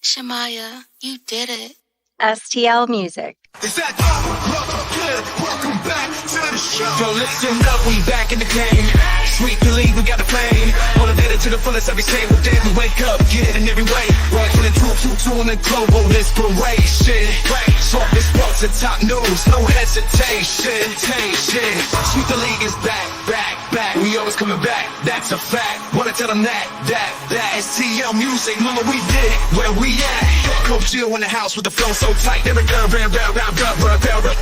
Shamaya, you did it. STL Music. Is that good? Welcome back to the show. Yo, listen up, we back in the game. Sweep the league, we got the flame. Motivated to the fullest every single day. We wake up, get it in every way. Working in two in the global inspiration. Talk this sports and top news, no hesitation. Sweep the league is back. We always coming back, that's a fact. Wanna tell them that STL Music, mama, we did it. Where we at? Coach Jill in the house with the flow so tight. Every girl,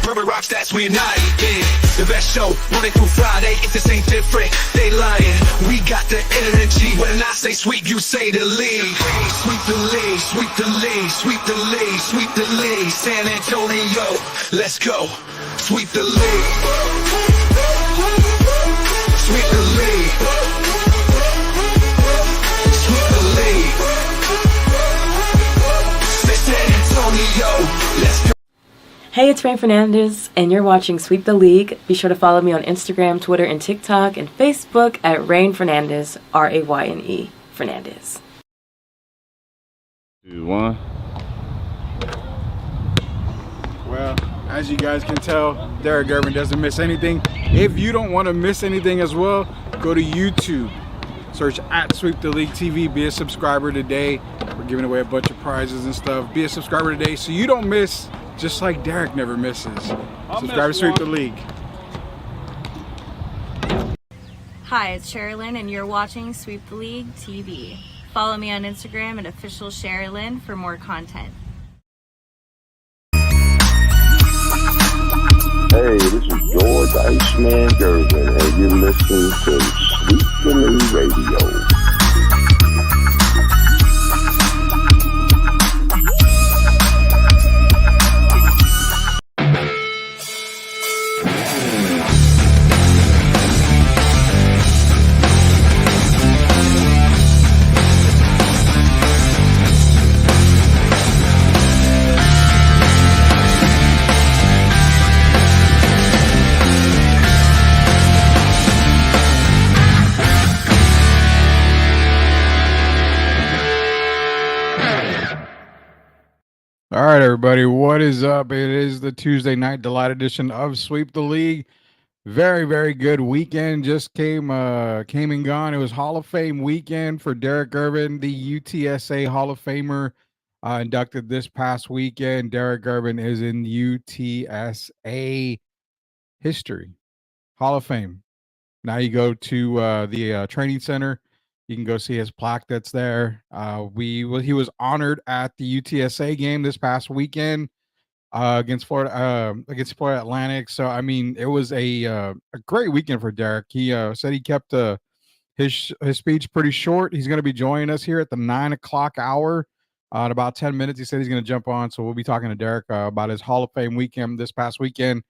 rubber rock stats, we unite. Yeah, the best show, Monday through Friday. If this ain't different, they lying. We got the energy. When I say sweep, you say the league. Sweep the league, sweep the league, sweep the league, sweep the league. San Antonio, let's go. Sweep the league. Sweep the league. Sweep the league. San Antonio, let's go. Hey, it's Rain Fernandez, and you're watching Sweep the League. Be sure to follow me on Instagram, Twitter, and TikTok, and Facebook at Rain Fernandez, Rayne Fernandez. 2, 1. Well, as you guys can tell, Derek Irvin doesn't miss anything. If you don't want to miss anything as well, go to YouTube. Search at Sweep the League TV. Be a subscriber today. We're giving away a bunch of prizes and stuff. Be a subscriber today so you don't miss, just like Derek never misses. Subscribe to Sweep the League. Hi, it's Sherilyn, and you're watching Sweep the League TV. Follow me on Instagram at official Sherilyn for more content. Hey, this is George Iceman Gervin, and you're listening to Sweep the League Radio. All right, everybody, what is up? It is the Tuesday night delight edition of Sweep the League. Very, very good weekend. Just came and gone. It was Hall of Fame weekend for Derek Irvin, the UTSA Hall of Famer, inducted this past weekend. Derek Irvin is in UTSA history, Hall of Fame. Now you go to the training center. You can go see his plaque that's there. He was honored at the UTSA game this past weekend against Florida Atlantic. So I mean, it was a great weekend for Derek. He said he kept his speech pretty short. He's going to be joining us here at the 9 o'clock hour in about 10 minutes. He said he's going to jump on, so we'll be talking to Derek about his Hall of Fame weekend this past weekend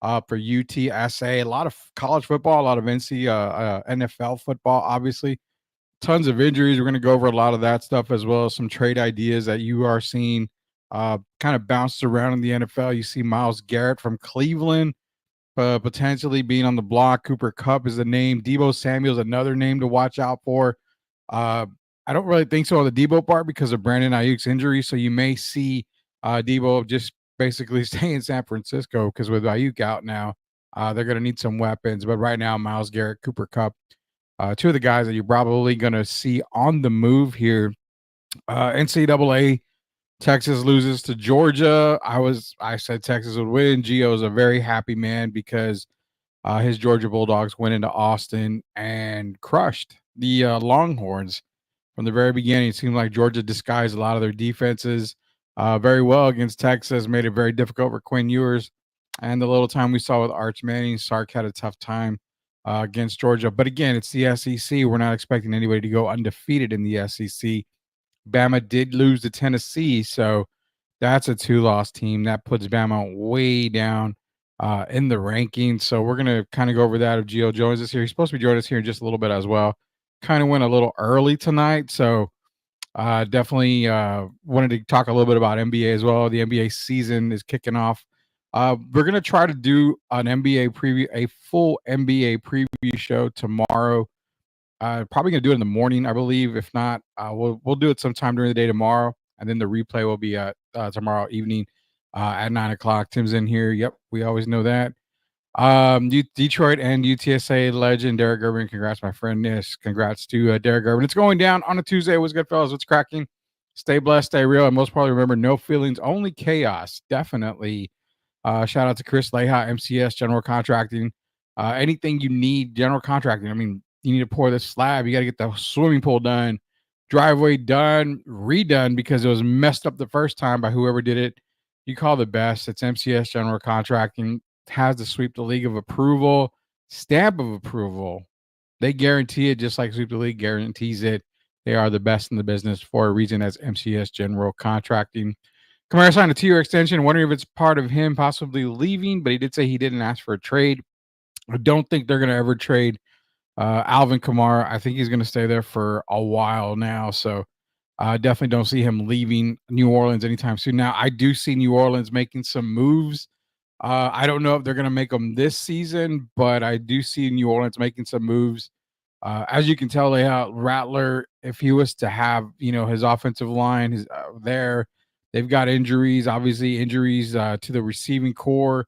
for UTSA. A lot of college football, a lot of NFL football, obviously. Tons of injuries. We're going to go over a lot of that stuff as well as some trade ideas that you are seeing kind of bounced around in the NFL. You see Myles Garrett from Cleveland potentially being on the block. Cooper Kupp is the name. Deebo Samuel's another name to watch out for. I don't really think so on the Deebo part because of Brandon Ayuk's injury. So you may see Deebo just basically stay in San Francisco because with Ayuk out now, they're going to need some weapons. But right now, Myles Garrett, Cooper Kupp, two of the guys that you're probably going to see on the move here. NCAA, Texas loses to Georgia. I said Texas would win. Gio is a very happy man because his Georgia Bulldogs went into Austin and crushed the Longhorns from the very beginning. It seemed like Georgia disguised a lot of their defenses very well against Texas, made it very difficult for Quinn Ewers. And the little time we saw with Arch Manning, Sark had a tough time against Georgia. But again, it's the SEC. We're not expecting anybody to go undefeated in the SEC. Bama did lose to Tennessee, so that's a 2-loss team. That puts Bama way down in the rankings. So we're going to kind of go over that if Gio joins us here. He's supposed to be joining us here in just a little bit as well. Kind of went a little early tonight, so definitely wanted to talk a little bit about NBA as well. The NBA season is kicking off. We're going to try to do an NBA preview, a full NBA preview show tomorrow. Probably going to do it in the morning, I believe. If not, we'll do it sometime during the day tomorrow. and then the replay will be tomorrow evening at 9 o'clock. Tim's in here. Yep, we always know that. Detroit and UTSA legend Derek Gervin. Congrats, my friend. Yes, congrats to Derek Gervin. It's going down on a Tuesday. What's good, fellas? What's cracking? Stay blessed, stay real, and most probably remember, no feelings, only chaos. Definitely. Shout out to Chris Leha, MCS General Contracting. Anything you need, general contracting. I mean, you need to pour this slab. You got to get the swimming pool done, driveway done, redone because it was messed up the first time by whoever did it. You call the best. It's MCS General Contracting. Has the Sweep the League of approval, stamp of approval. They guarantee it just like Sweep the League guarantees it. They are the best in the business for a reason as MCS General Contracting. Kamara signed a 2-year extension. Wondering if it's part of him possibly leaving, but he did say he didn't ask for a trade. I don't think they're going to ever trade Alvin Kamara. I think he's going to stay there for a while now. So I definitely don't see him leaving New Orleans anytime soon. Now, I do see New Orleans making some moves. I don't know if they're going to make them this season, but I do see New Orleans making some moves. As you can tell, Rattler, if he was to have, his offensive line there, they've got injuries, obviously injuries to the receiving core.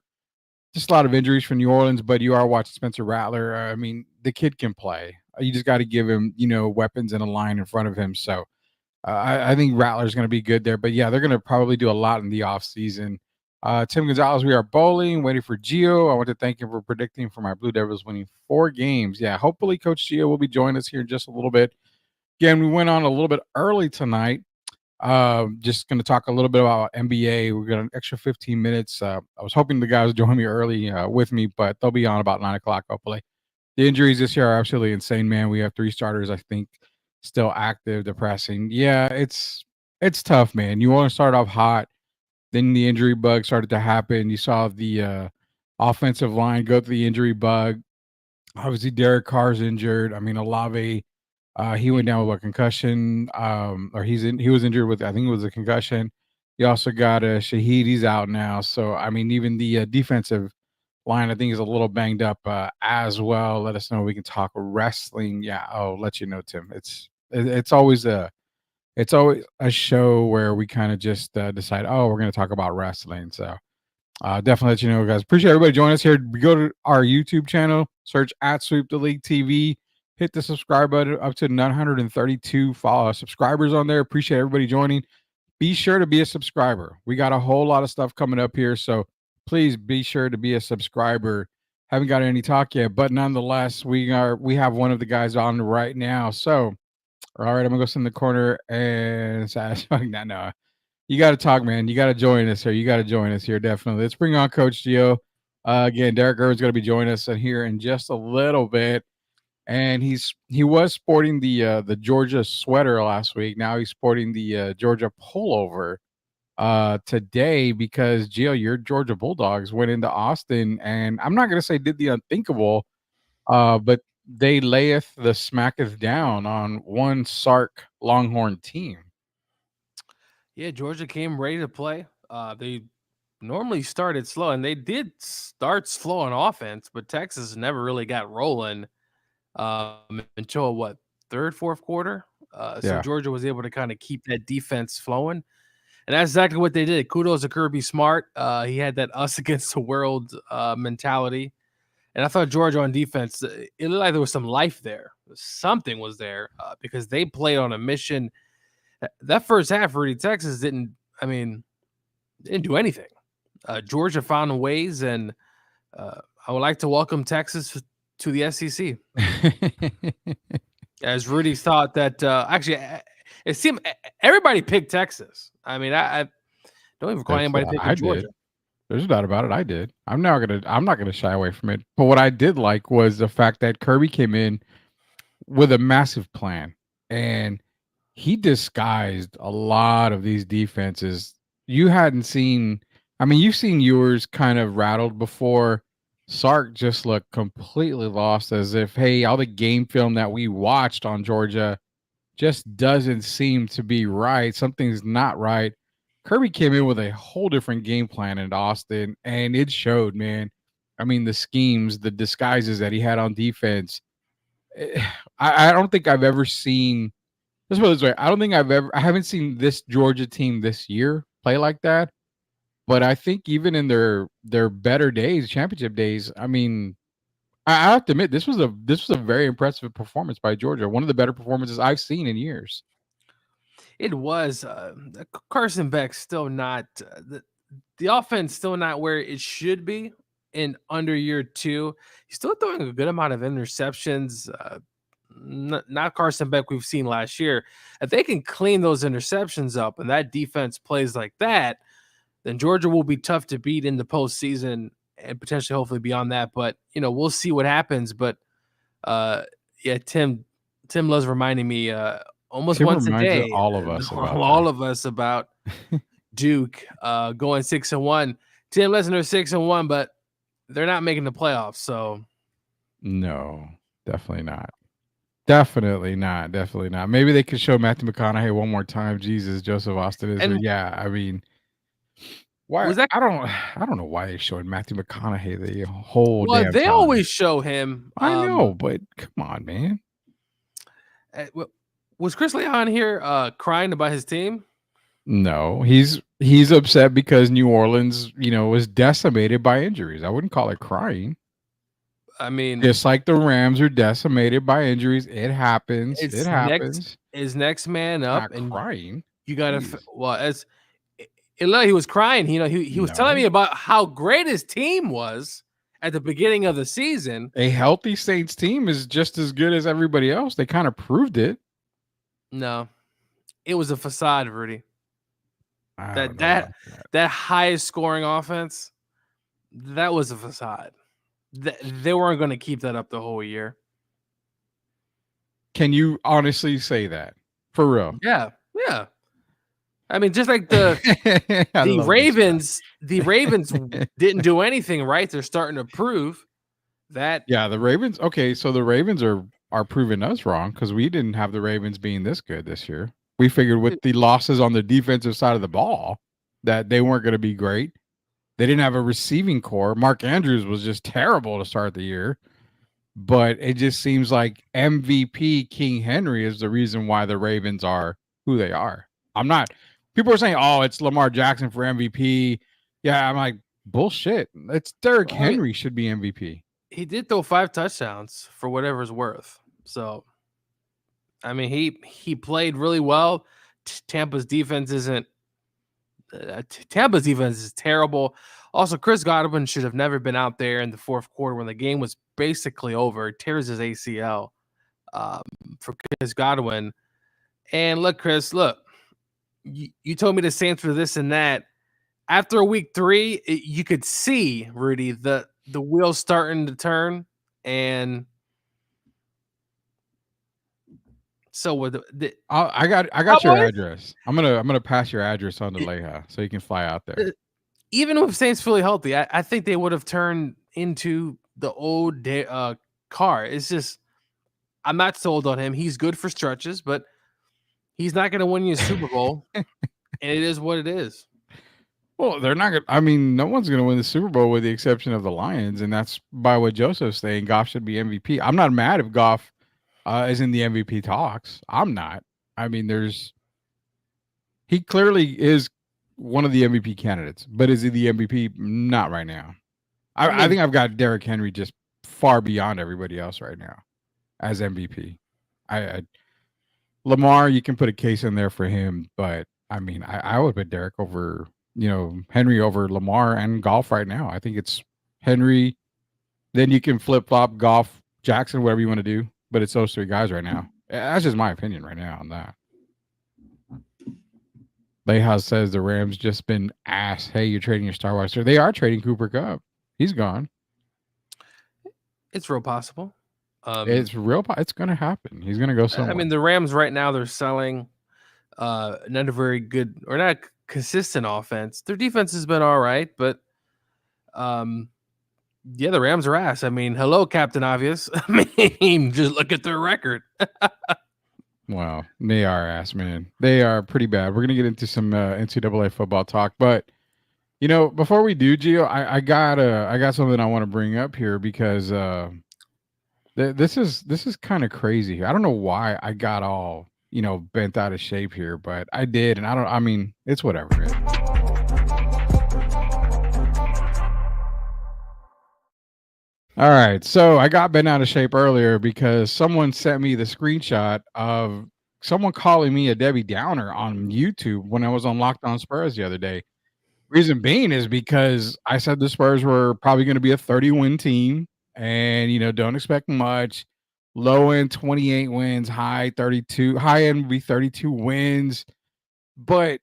Just a lot of injuries for New Orleans, but you are watching Spencer Rattler. I mean, the kid can play. You just got to give him, weapons and a line in front of him. So I think Rattler's going to be good there. But, yeah, they're going to probably do a lot in the offseason. Tim Gonzalez, we are bowling, waiting for Gio. I want to thank him for predicting for my Blue Devils winning 4 games. Yeah, hopefully Coach Gio will be joining us here in just a little bit. Again, we went on a little bit early tonight. Just going to talk a little bit about NBA. We got an extra 15 minutes. I was hoping the guys would join me early with me, but they'll be on about 9 o'clock, hopefully. The injuries this year are absolutely insane, man. We have 3 starters, I think, still active, depressing. Yeah, it's tough, man. You want to start off hot. Then the injury bug started to happen. You saw the offensive line go through the injury bug. Obviously, Derek Carr's injured. I mean, Olave, he went down with a concussion, or he was injured with, I think it was a concussion. You also got Shaheed. He's out now. So, I mean, even the defensive line, I think, is a little banged up as well. Let us know. We can talk wrestling. Yeah, I'll let you know, Tim. It's always a show where we kind of just decide, we're going to talk about wrestling. So definitely let you know, guys. Appreciate everybody joining us here. Go to our YouTube channel, search at Sweep the League TV, hit the subscribe button, up to 932 subscribers on there. Appreciate everybody joining. Be sure to be a subscriber. We got a whole lot of stuff coming up here, so please be sure to be a subscriber. Haven't got any talk yet, but nonetheless, we have one of the guys on right now. So, all right, I'm gonna go sit in the corner and no. You got to talk, man. You got to join us here. You got to join us here, definitely. Let's bring on Coach Gio. Again, Derek Irvin's going to be joining us here in just a little bit, and he was sporting the Georgia sweater last week. Now he's sporting the Georgia pullover today because Gio, your Georgia Bulldogs went into Austin, and I'm not going to say did the unthinkable, but they layeth the smacketh down on one Sark Longhorn team. Yeah, Georgia came ready to play. They normally started slow, and they did start slow on offense, but Texas never really got rolling until third, fourth quarter. So Georgia was able to kind of keep that defense flowing, and that's exactly what they did. Kudos to Kirby Smart. He had that us against the world mentality, and I thought Georgia on defense, it looked like there was some life there. Something was there because they played on a mission. That first half, really, Texas didn't do anything. Georgia found ways, and I would like to welcome Texas to the SEC. As Rudy thought that, actually, it seemed everybody picked Texas. I mean, I don't even call anybody picking Georgia. Did. There's no doubt about it. I did. I'm not gonna shy away from it. But what I did like was the fact that Kirby came in with a massive plan, and he disguised a lot of these defenses. You hadn't seen, you've seen yours kind of rattled before. Sark just looked completely lost, as if, hey, all the game film that we watched on Georgia just doesn't seem to be right. Something's not right. Kirby came in with a whole different game plan in Austin, and it showed, man. The schemes, the disguises that he had on defense. I don't think I've ever seen let's put it this way. I don't think I haven't seen this Georgia team this year play like that. But I think even in their better days, championship days, I mean, I have to admit this was a very impressive performance by Georgia. One of the better performances I've seen in years. It was Carson Beck still not the offense still not where it should be in under year 2. He's still throwing a good amount of interceptions. Not Carson Beck we've seen last year. If they can clean those interceptions up and that defense plays like that, then Georgia will be tough to beat in the postseason and potentially, hopefully, beyond that. But we'll see what happens. But yeah, Tim loves reminding me almost Tim once a day, all of us about Duke going 6-1. Tim Lesnar 6-1, but they're not making the playoffs. So no, definitely not. Definitely not. Definitely not. Maybe they could show Matthew McConaughey one more time. Jesus, Joseph Austin is. Yeah, I mean, why? Was that? I don't know why they showed Matthew McConaughey the whole. Well, damn they time. always show him. I know, but come on, man. Was Chris Leon here crying about his team? No, he's upset because New Orleans, was decimated by injuries. I wouldn't call it crying. I mean, just like the Rams are decimated by injuries, it happens. It happens. Is next man up and crying. You gotta as he was crying. He was telling me about how great his team was at the beginning of the season. A healthy Saints team is just as good as everybody else. They kind of proved it. No, it was a facade, Rudy. That highest scoring offense, that was a facade. They weren't going to keep that up the whole year. Can you honestly say that? For real? Yeah. I mean, just like the Ravens didn't do anything right. They're starting to prove that. Yeah, the Ravens. Okay, so the Ravens are proving us wrong because we didn't have the Ravens being this good this year. We figured with the losses on the defensive side of the ball that they weren't going to be great. They didn't have a receiving core. Mark Andrews was just terrible to start the year. But it just seems like MVP King Henry is the reason why the Ravens are who they are. People are saying, oh, it's Lamar Jackson for MVP. Yeah, I'm like, bullshit. It's Derrick Henry should be MVP. He did throw 5 touchdowns for whatever it's worth. So, I mean, he played really well. Tampa's defense isn't. Tampa's defense is terrible. Also, Chris Godwin should have never been out there in the fourth quarter when the game was basically over. Tears his ACL for Chris Godwin. And look, Chris, you told me the Saints were this and that. After week 3, you could see, Rudy, the wheels starting to turn. And so with I got your address. I'm gonna pass your address on to Leha so you can fly out there. Even with Saints fully healthy, I think they would have turned into the old Carr. It's just I'm not sold on him. He's good for stretches, but he's not going to win you a Super Bowl, and it is what it is. Well, they're not going to. I mean, no one's going to win the Super Bowl with the exception of the Lions, and that's by what Joseph's saying. Goff should be MVP. I'm not mad if Goff is in the MVP talks. I'm not. I mean, he clearly is one of the MVP candidates, but is he the MVP? Not right now. I think I've got Derrick Henry just far beyond everybody else right now as MVP. Lamar, you can put a case in there for him, but I mean, I would put Derrick over, Henry over Lamar and Goff right now. I think it's Henry. Then you can flip flop Goff, Jackson, whatever you want to do, but it's those 3 guys right now. That's just my opinion right now on that. Leha says the Rams just been asked, hey, you're trading your star wide receiver. They are trading Cooper Kupp. He's gone. It's real possible. It's going to happen. He's going to go somewhere. I mean, the Rams right now, they're selling not a very good or not consistent offense. Their defense has been all right, but yeah, the Rams are ass. I mean, hello, Captain Obvious. I mean, just look at their record. Well, they are ass, man. They are pretty bad. We're gonna get into some NCAA football talk, but before we do, Gio, I got something I want to bring up here because this is kind of crazy. I don't know why I got all bent out of shape here, but I did, and I mean, it's whatever. All right, so I got bent out of shape earlier because someone sent me the screenshot of someone calling me a Debbie Downer on YouTube when I was on Locked On Spurs the other day. Reason being is because I said the Spurs were probably going to be a 30-win team, and don't expect much. Low end 28 wins, high 32, high end would be 32 wins. But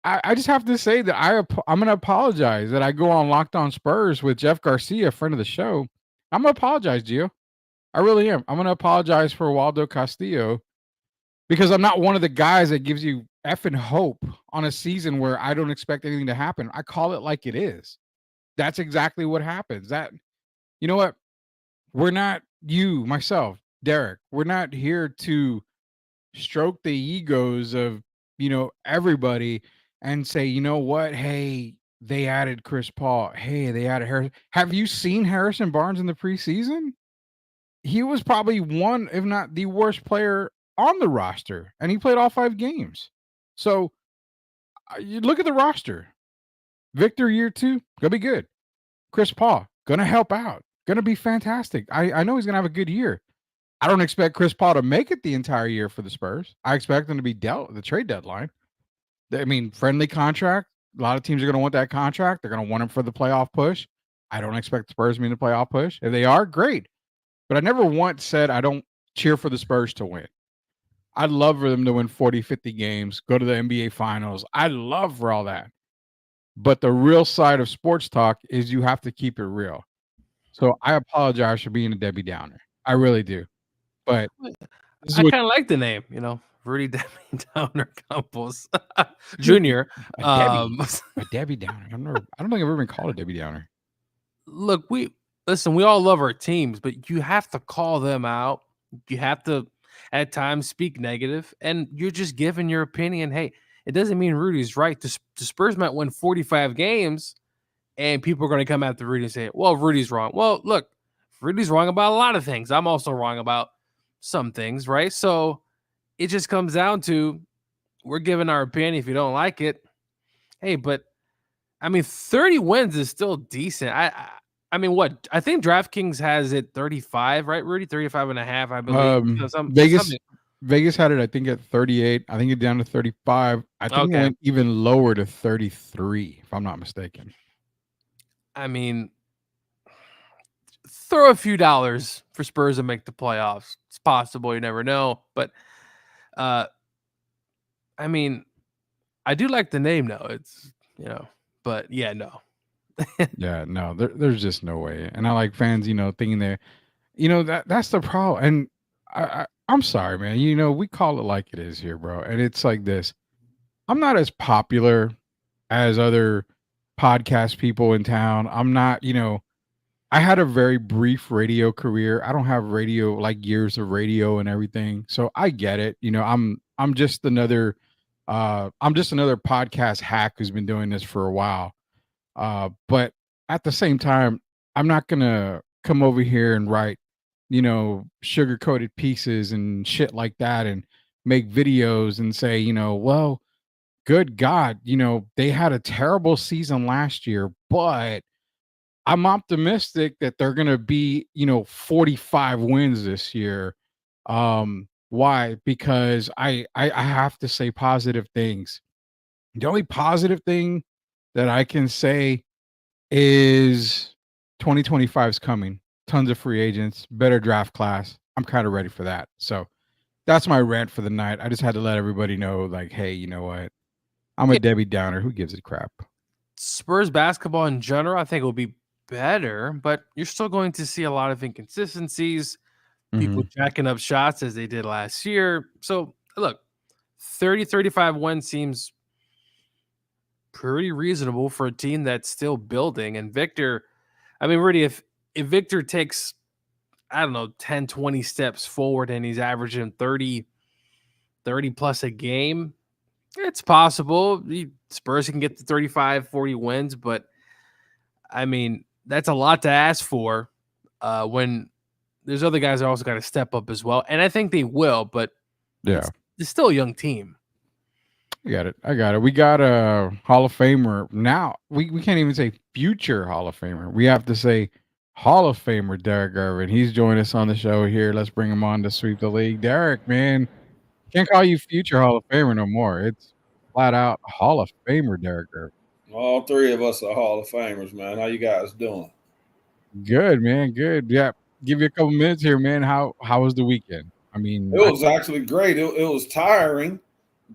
I just have to say that I'm going to apologize that I go on Locked On Spurs with Jeff Garcia, friend of the show. I'm going to apologize, Gio. I really am. I'm going to apologize for Waldo Castillo because I'm not one of the guys that gives you effing hope on a season where I don't expect anything to happen. I call it like it is. That's exactly what happens. You know what? We're not myself, Derek. We're not here to stroke the egos of everybody and say, you know what, hey, they added Chris Paul, hey, they added Harrison. Have you seen Harrison Barnes in the preseason? He was probably one, if not the worst player on the roster, and he played all 5 games. So you look at the roster. Victor, year 2, gonna be good. Chris Paul, gonna help out, gonna be fantastic. I know he's gonna have a good year. I don't expect Chris Paul to make it the entire year for the Spurs. I expect him to be dealt at the trade deadline. I mean, friendly contract. A lot of teams are going to want that contract. They're going to want him for the playoff push. I don't expect the Spurs to be in the playoff push. If they are, great. But I never once said I don't cheer for the Spurs to win. I'd love for them to win 40, 50 games, go to the NBA Finals. I'd love for all that. But the real side of sports talk is you have to keep it real. So I apologize for being a Debbie Downer. I really do. But I kind of like the name, Rudy Debbie Downer Campos Jr. A Debbie Downer. I don't think I've ever been called a Debbie Downer. Look, we all love our teams, but you have to call them out. You have to, at times, speak negative, and you're just giving your opinion. Hey, it doesn't mean Rudy's right. The Spurs might win 45 games, and people are going to come after Rudy and say, well, Rudy's wrong. Well, look, Rudy's wrong about a lot of things. I'm also wrong about some things, right? So it just comes down to we're giving our opinion. If you don't like it, hey, but I mean, 30 wins is still decent. I mean, what? I think DraftKings has it 35, right, Rudy? 35 and a half, I believe. Vegas had it, I think, at 38. I think it down to 35. I think it went even lower to 33, if I'm not mistaken. I mean, throw a few dollars for Spurs to make the playoffs. It's possible. You never know. But, I mean, I do like the name, though. It's, but yeah, no. Yeah, no, there's just no way. And I like fans, thinking that's the problem. And I'm sorry, man. We call it like it is here, bro. And it's like this. I'm not as popular as other podcast people in town. I'm not, I had a very brief radio career. I don't have radio, like years of radio and everything. So I get it. I'm just another podcast hack who's been doing this for a while. But at the same time, I'm not gonna come over here and write, sugar-coated pieces and shit like that and make videos and say, well, good God, they had a terrible season last year, but I'm optimistic that they're gonna be, 45 wins this year. Why? Because I have to say positive things. The only positive thing that I can say is 2025 is coming. Tons of free agents, better draft class. I'm kind of ready for that. So that's my rant for the night. I just had to let everybody know, like, hey, you know what? I'm a Debbie Downer. Who gives a crap? Spurs basketball in general, I think, will be better, but you're still going to see a lot of inconsistencies, people jacking up shots as they did last year. So, look, 35 wins seems pretty reasonable for a team that's still building. And Victor, I mean, really, if Victor takes, I don't know, 10, 20 steps forward and he's averaging 30 plus a game, it's possible. Spurs can get to 35, 40 wins, but I mean, that's a lot to ask for when there's other guys that also got to step up as well. And I think they will, but Yeah. It's still a young team. I got it. We got a Hall of Famer. Now, we can't even say future Hall of Famer. We have to say Hall of Famer Derek Irvin. He's joined us on the show here. Let's bring him on to sweep the league. Derek, man, can't call you future Hall of Famer no more. It's flat out Hall of Famer Derek Irvin. All three of us are Hall of Famers, man. How you guys doing? Good, man. Good. Yeah. Give you a couple minutes here, man. How was the weekend? I mean, It was actually great. It was tiring,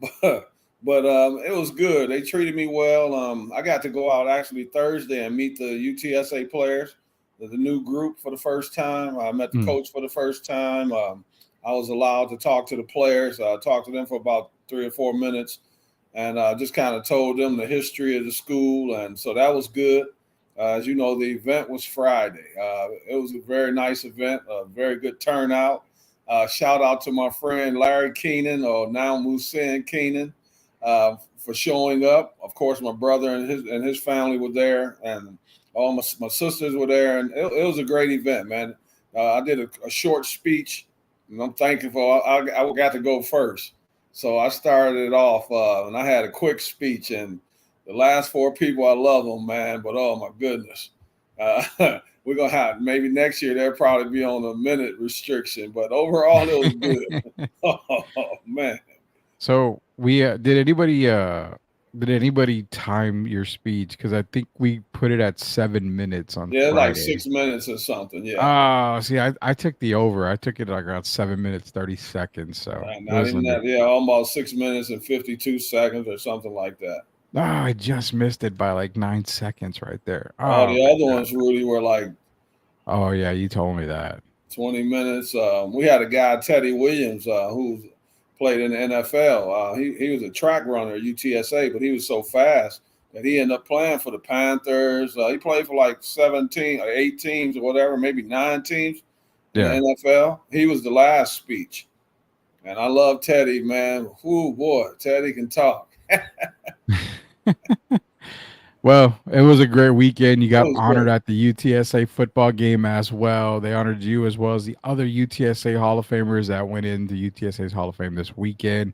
but it was good. They treated me well. I got to go out actually Thursday and meet the UTSA players, the new group for the first time. I met the coach for the first time. I was allowed to talk to the players. I talked to them for about 3 or 4 minutes, and just kind of told them the history of the school, and so that was good. As you know, the event was Friday. It was a very nice event, a very good turnout. Shout out to my friend Larry Keenan, or now Musin Keenan, for showing up. Of course, my brother and his family were there, and all my sisters were there, and it was a great event, man. I did a short speech, and I'm thankful I got to go first. So I started it off, and I had a quick speech, and the last 4 people, I love them, man, but oh my goodness. We're going to have, maybe next year, they'll probably be on a minute restriction, but overall, it was good. Oh, man. So did anybody time your speech? Because I think we put it at 7 minutes on Friday. Like 6 minutes or something. Yeah. Oh, see, I took the over. I took it like around 7 minutes 30 seconds. So not even that. Yeah, almost 6 minutes and 52 seconds or something like that. Oh, I just missed it by like 9 seconds right there. Oh, the other ones, Rudy, were like. Oh yeah, you told me that. 20 minutes. We had a guy, Teddy Williams, who played in the NFL. He was a track runner at UTSA, but he was so fast that he ended up playing for the Panthers. He played for like 17 or 8 teams or whatever, maybe 9 teams in the NFL. He was the last speech. And I love Teddy, man. Ooh, boy, Teddy can talk. Well, it was a great weekend. You got honored at the UTSA football game as well. They honored you as well as the other UTSA Hall of Famers that went into UTSA's Hall of Fame this weekend.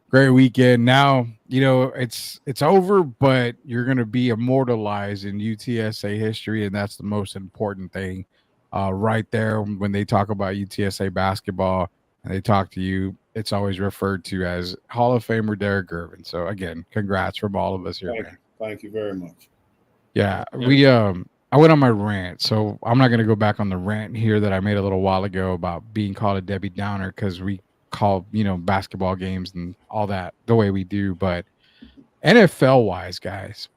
Great weekend. Now, it's over, but you're going to be immortalized in UTSA history, and that's the most important thing right there. When they talk about UTSA basketball and they talk to you, it's always referred to as Hall of Famer Derek Irvin. So, again, congrats from all of us here, man. Thank you very much. Yeah, I went on my rant, so I'm not going to go back on the rant here that I made a little while ago about being called a Debbie Downer because we call, basketball games and all that the way we do. But NFL-wise, guys,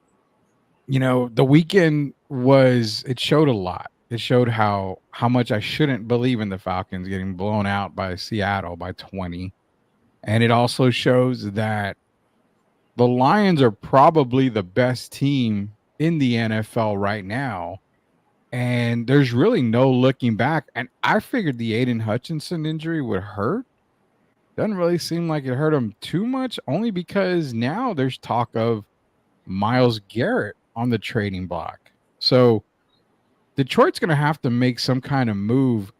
the weekend it showed a lot. It showed how much I shouldn't believe in the Falcons getting blown out by Seattle by 20. And it also shows that the Lions are probably the best team in the NFL right now. And there's really no looking back. And I figured the Aiden Hutchinson injury would hurt. Doesn't really seem like it hurt him too much, only because now there's talk of Myles Garrett on the trading block. So Detroit's going to have to make some kind of move.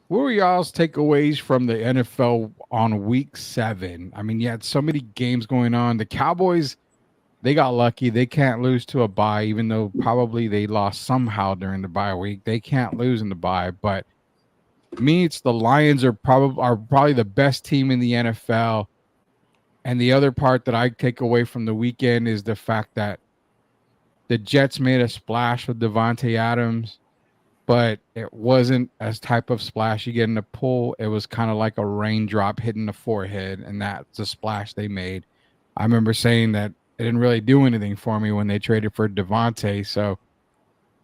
What were y'all's takeaways from the NFL on week 7? I mean, you had so many games going on. The Cowboys, they got lucky. They can't lose to a bye, even though probably they lost somehow during the bye week. They can't lose in the bye. But me, it's the Lions are probably the best team in the NFL. And the other part that I take away from the weekend is the fact that the Jets made a splash with Devontae Adams, but it wasn't as type of splash you get in the pool. It was kind of like a raindrop hitting the forehead, and that's the splash they made. I remember saying that it didn't really do anything for me when they traded for Devontae. So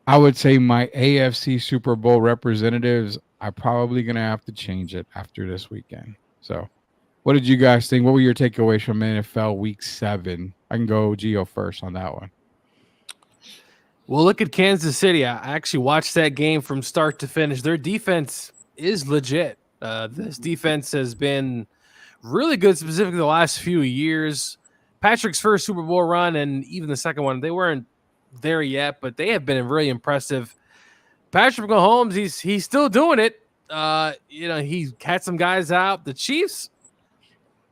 I would say my AFC Super Bowl representatives, I'm probably going to have to change it after this weekend. So what did you guys think? What were your takeaways from NFL Week 7? I can go Gio first on that one. Well, look at Kansas City. I actually watched that game from start to finish. Their defense is legit. This defense has been really good, specifically the last few years. Patrick's first Super Bowl run and even the second one, they weren't there yet, but they have been really impressive. Patrick Mahomes, he's still doing it. He had some guys out. The Chiefs,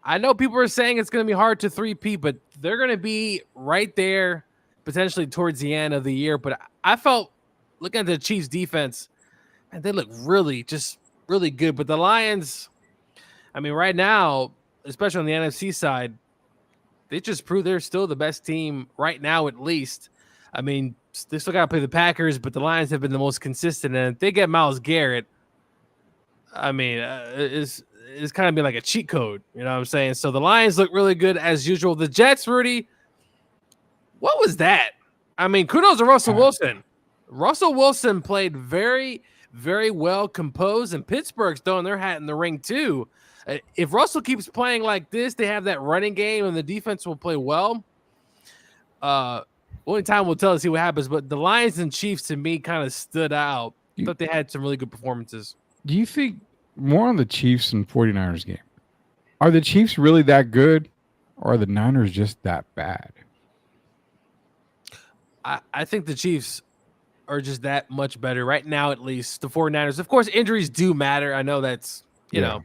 I know people are saying it's going to be hard to three-peat, but they're going to be right there potentially towards the end of the year. But I felt, looking at the Chiefs defense, and they look really good. But the Lions, I mean, right now, especially on the NFC side, they just proved they're still the best team right now, at least. I mean, they still got to play the Packers, but the Lions have been the most consistent. And if they get Myles Garrett, I mean, it's kind of been like a cheat code. You know what I'm saying? So the Lions look really good as usual. The Jets, Rudy, what was that? I mean, kudos to Russell Wilson. Russell Wilson played very, very well composed, and Pittsburgh's throwing their hat in the ring too. If Russell keeps playing like this, they have that running game, and the defense will play well. Only time will tell to see what happens. But the Lions and Chiefs, to me, kind of stood out. I thought they had some really good performances. Do you think more on the Chiefs and 49ers game? Are the Chiefs really that good, or are the Niners just that bad? I think the Chiefs are just that much better right now, at least. The 49ers, of course, injuries do matter. I know that's, you know,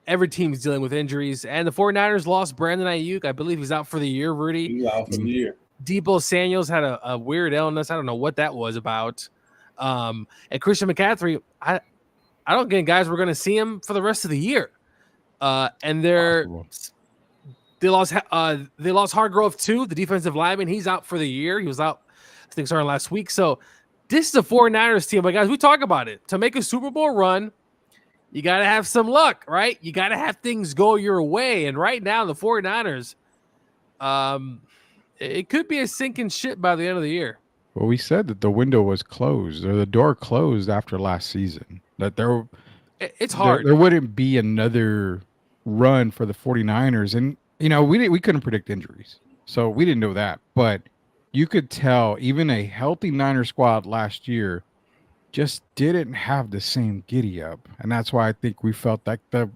every team's dealing with injuries. And the 49ers lost Brandon Ayuk. I believe he's out for the year, Rudy. He's out for the year. Deebo Samuels had a weird illness. I don't know what that was about. And Christian McCaffrey, I don't think guys we're going to see him for the rest of the year. And they lost Hargrove too, the defensive lineman. He's out for the year. He was out, I think, starting last week. So this is a 49ers team. But guys, we talk about it. To make a Super Bowl run, you got to have some luck, right? You got to have things go your way. And right now, the 49ers, it could be a sinking ship by the end of the year. Well, we said that the window was closed, or the door closed after last season. That it's hard. There wouldn't be another run for the 49ers. And, you know, we couldn't predict injuries. So we didn't know that. But you could tell even a healthy Niner squad last year just didn't have the same giddy up. And that's why I think we felt like the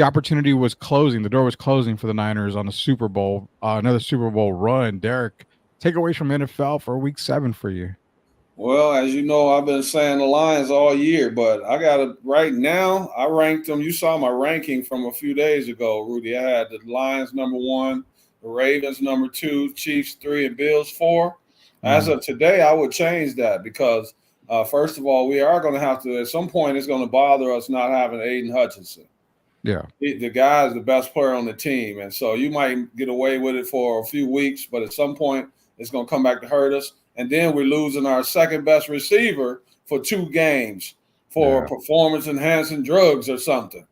opportunity was closing. The door was closing for the Niners on a Super Bowl, another Super Bowl run. Derek, takeaways from NFL for week 7 for you. Well, as you know, I've been saying the Lions all year, but I got to right now, I ranked them. You saw my ranking from a few days ago, Rudy. I had the Lions number 1, the Ravens number 2, Chiefs 3, and Bills 4. As of today, I would change that because, first of all, we are going to have to, at some point, it's going to bother us not having Aiden Hutchinson. Yeah. The guy is the best player on the team. And so you might get away with it for a few weeks, but at some point, it's going to come back to hurt us. And then we're losing our second best receiver for 2 games for performance-enhancing drugs or something.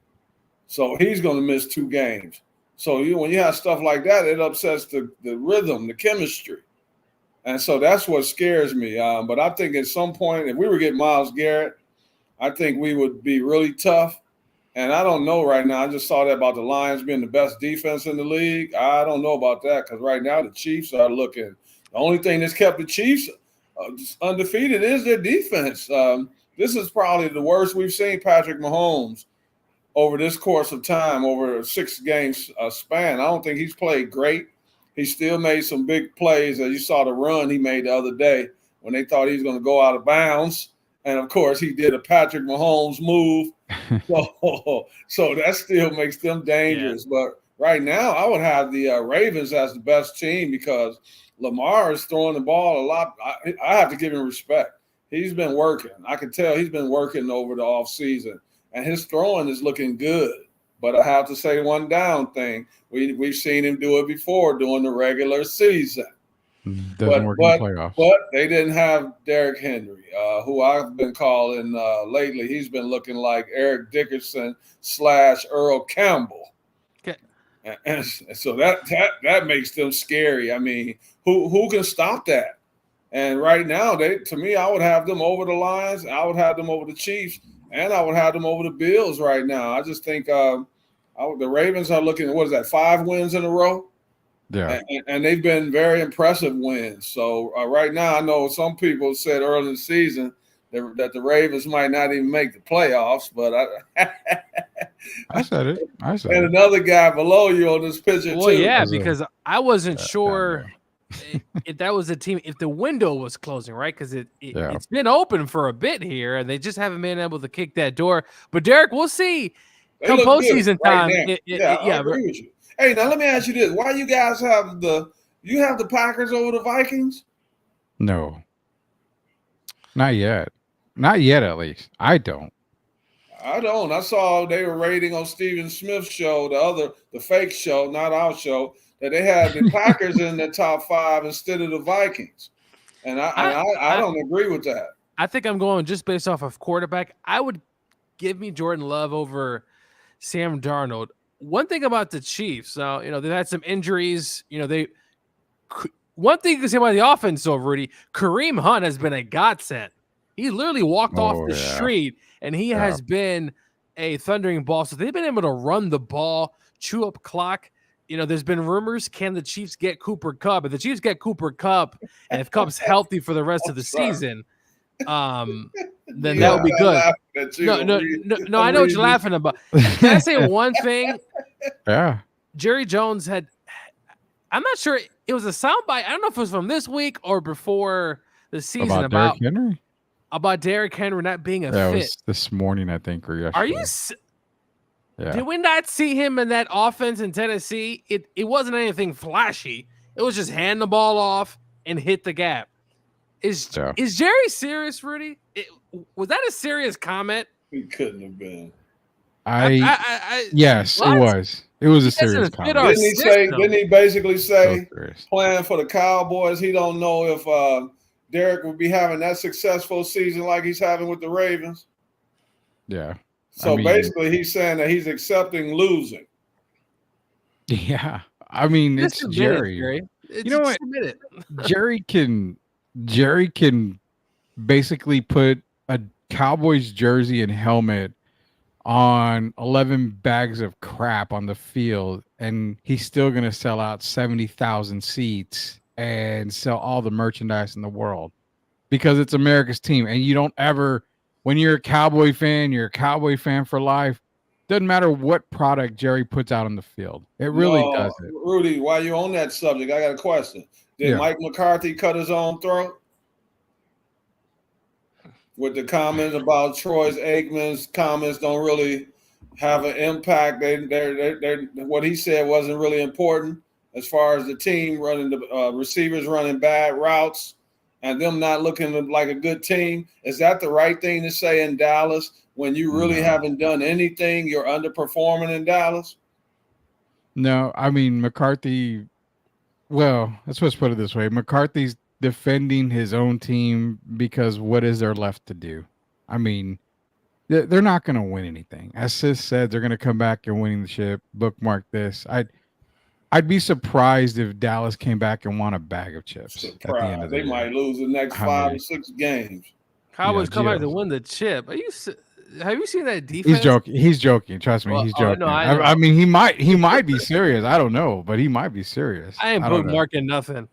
So he's going to miss 2 games. So when you have stuff like that, it upsets the rhythm, the chemistry. And so that's what scares me. But I think at some point, if we were getting Myles Garrett, I think we would be really tough. And I don't know right now. I just saw that about the Lions being the best defense in the league. I don't know about that because right now the Chiefs are looking – the only thing that's kept the Chiefs undefeated is their defense. This is probably the worst we've seen Patrick Mahomes over this course of time, over a 6-game span. I don't think he's played great. He still made some big plays. As you saw the run he made the other day when they thought he was going to go out of bounds. And, of course, he did a Patrick Mahomes move. So that still makes them dangerous. Yeah. But right now I would have the Ravens as the best team because – Lamar is throwing the ball a lot. I have to give him respect. He's been working. I can tell he's been working over the offseason, and his throwing is looking good. But I have to say one down thing. We've seen him do it before during the regular season. Doesn't work in the playoffs. But they didn't have Derrick Henry, who I've been calling lately. He's been looking like Eric Dickerson / Earl Campbell. And so that makes them scary. I mean, who can stop that? And right now, to me, I would have them over the Lions. I would have them over the Chiefs, and I would have them over the Bills right now. I just think the Ravens are looking at, 5 wins in a row? Yeah. And they've been very impressive wins. So right now, I know some people said early in the season that the Ravens might not even make the playoffs, but I said it. And another guy below you on this picture, well, too. Yeah, because I wasn't sure if that was a team, if the window was closing, right? Because it's been open for a bit here, and they just haven't been able to kick that door. But, Derek, we'll see They come look good postseason right time, now. I agree with you. Hey, now let me ask you this: why you guys have the Packers over the Vikings? No, not yet. Not yet, at least. I don't. I don't. I saw they were rating on Stephen Smith's show, the fake show, not our show, that they had the Packers in the top 5 instead of the Vikings, and I don't agree with that. I think I'm going just based off of quarterback. I would give me Jordan Love over Sam Darnold. One thing about the Chiefs, now they've had some injuries. One thing you can say about the offense, though, Rudy, Kareem Hunt has been a godsend. He literally walked off the street, and he has been a thundering ball. So they've been able to run the ball, chew up clock. There's been rumors, can the Chiefs get Cooper Kupp? If the Chiefs get Cooper Kupp, and if Kupp's healthy for the rest of the season, then that would be good. No, I know what you're laughing about. Can I say one thing? Yeah. Jerry Jones had, I'm not sure, it was a soundbite. I don't know if it was from this week or before the season about Derrick Henry? About Derrick Henry not being a fit. That was this morning, I think, or yesterday. Are you? Yeah. Did we not see him in that offense in Tennessee? It wasn't anything flashy. It was just hand the ball off and hit the gap. Is Jerry serious, Rudy? Was that a serious comment? He couldn't have been. Yes, what? It was. It was a serious comment. Didn't he basically say, playing for the Cowboys, he don't know if Derek would be having that successful season like he's having with the Ravens? Yeah. So basically he's saying that he's accepting losing. Yeah. I mean, it's Jerry. You know what? Jerry can basically put a Cowboys jersey and helmet on 11 bags of crap on the field, and he's still going to sell out 70,000 seats and sell all the merchandise in the world because it's America's team. And you don't ever, when you're a Cowboy fan, you're a Cowboy fan for life. Doesn't matter what product Jerry puts out on the field. It really doesn't. Rudy, while you're on that subject, I got a question. Did Mike McCarthy cut his own throat? With the comments about Troy's Aikman's comments don't really have an impact. They what he said wasn't really important as far as the team running the receivers running bad routes and them not looking like a good team. Is that the right thing to say in Dallas when you really haven't done anything? You're underperforming in Dallas? No, I mean, McCarthy, well, let's just put it this way. McCarthy's defending his own team because what is there left to do? I mean, they're not going to win anything. As Sis said, they're going to come back and winning the ship. Bookmark this. I'd be surprised if Dallas came back and won a bag of chips. At the end of the day. Might lose the next 5 or 6 games. Cowboys come back to win the chip. Have you seen that defense? He's joking. Trust me, he's joking. No, I mean, he might be serious. I don't know, but he might be serious. I ain't bookmarking nothing.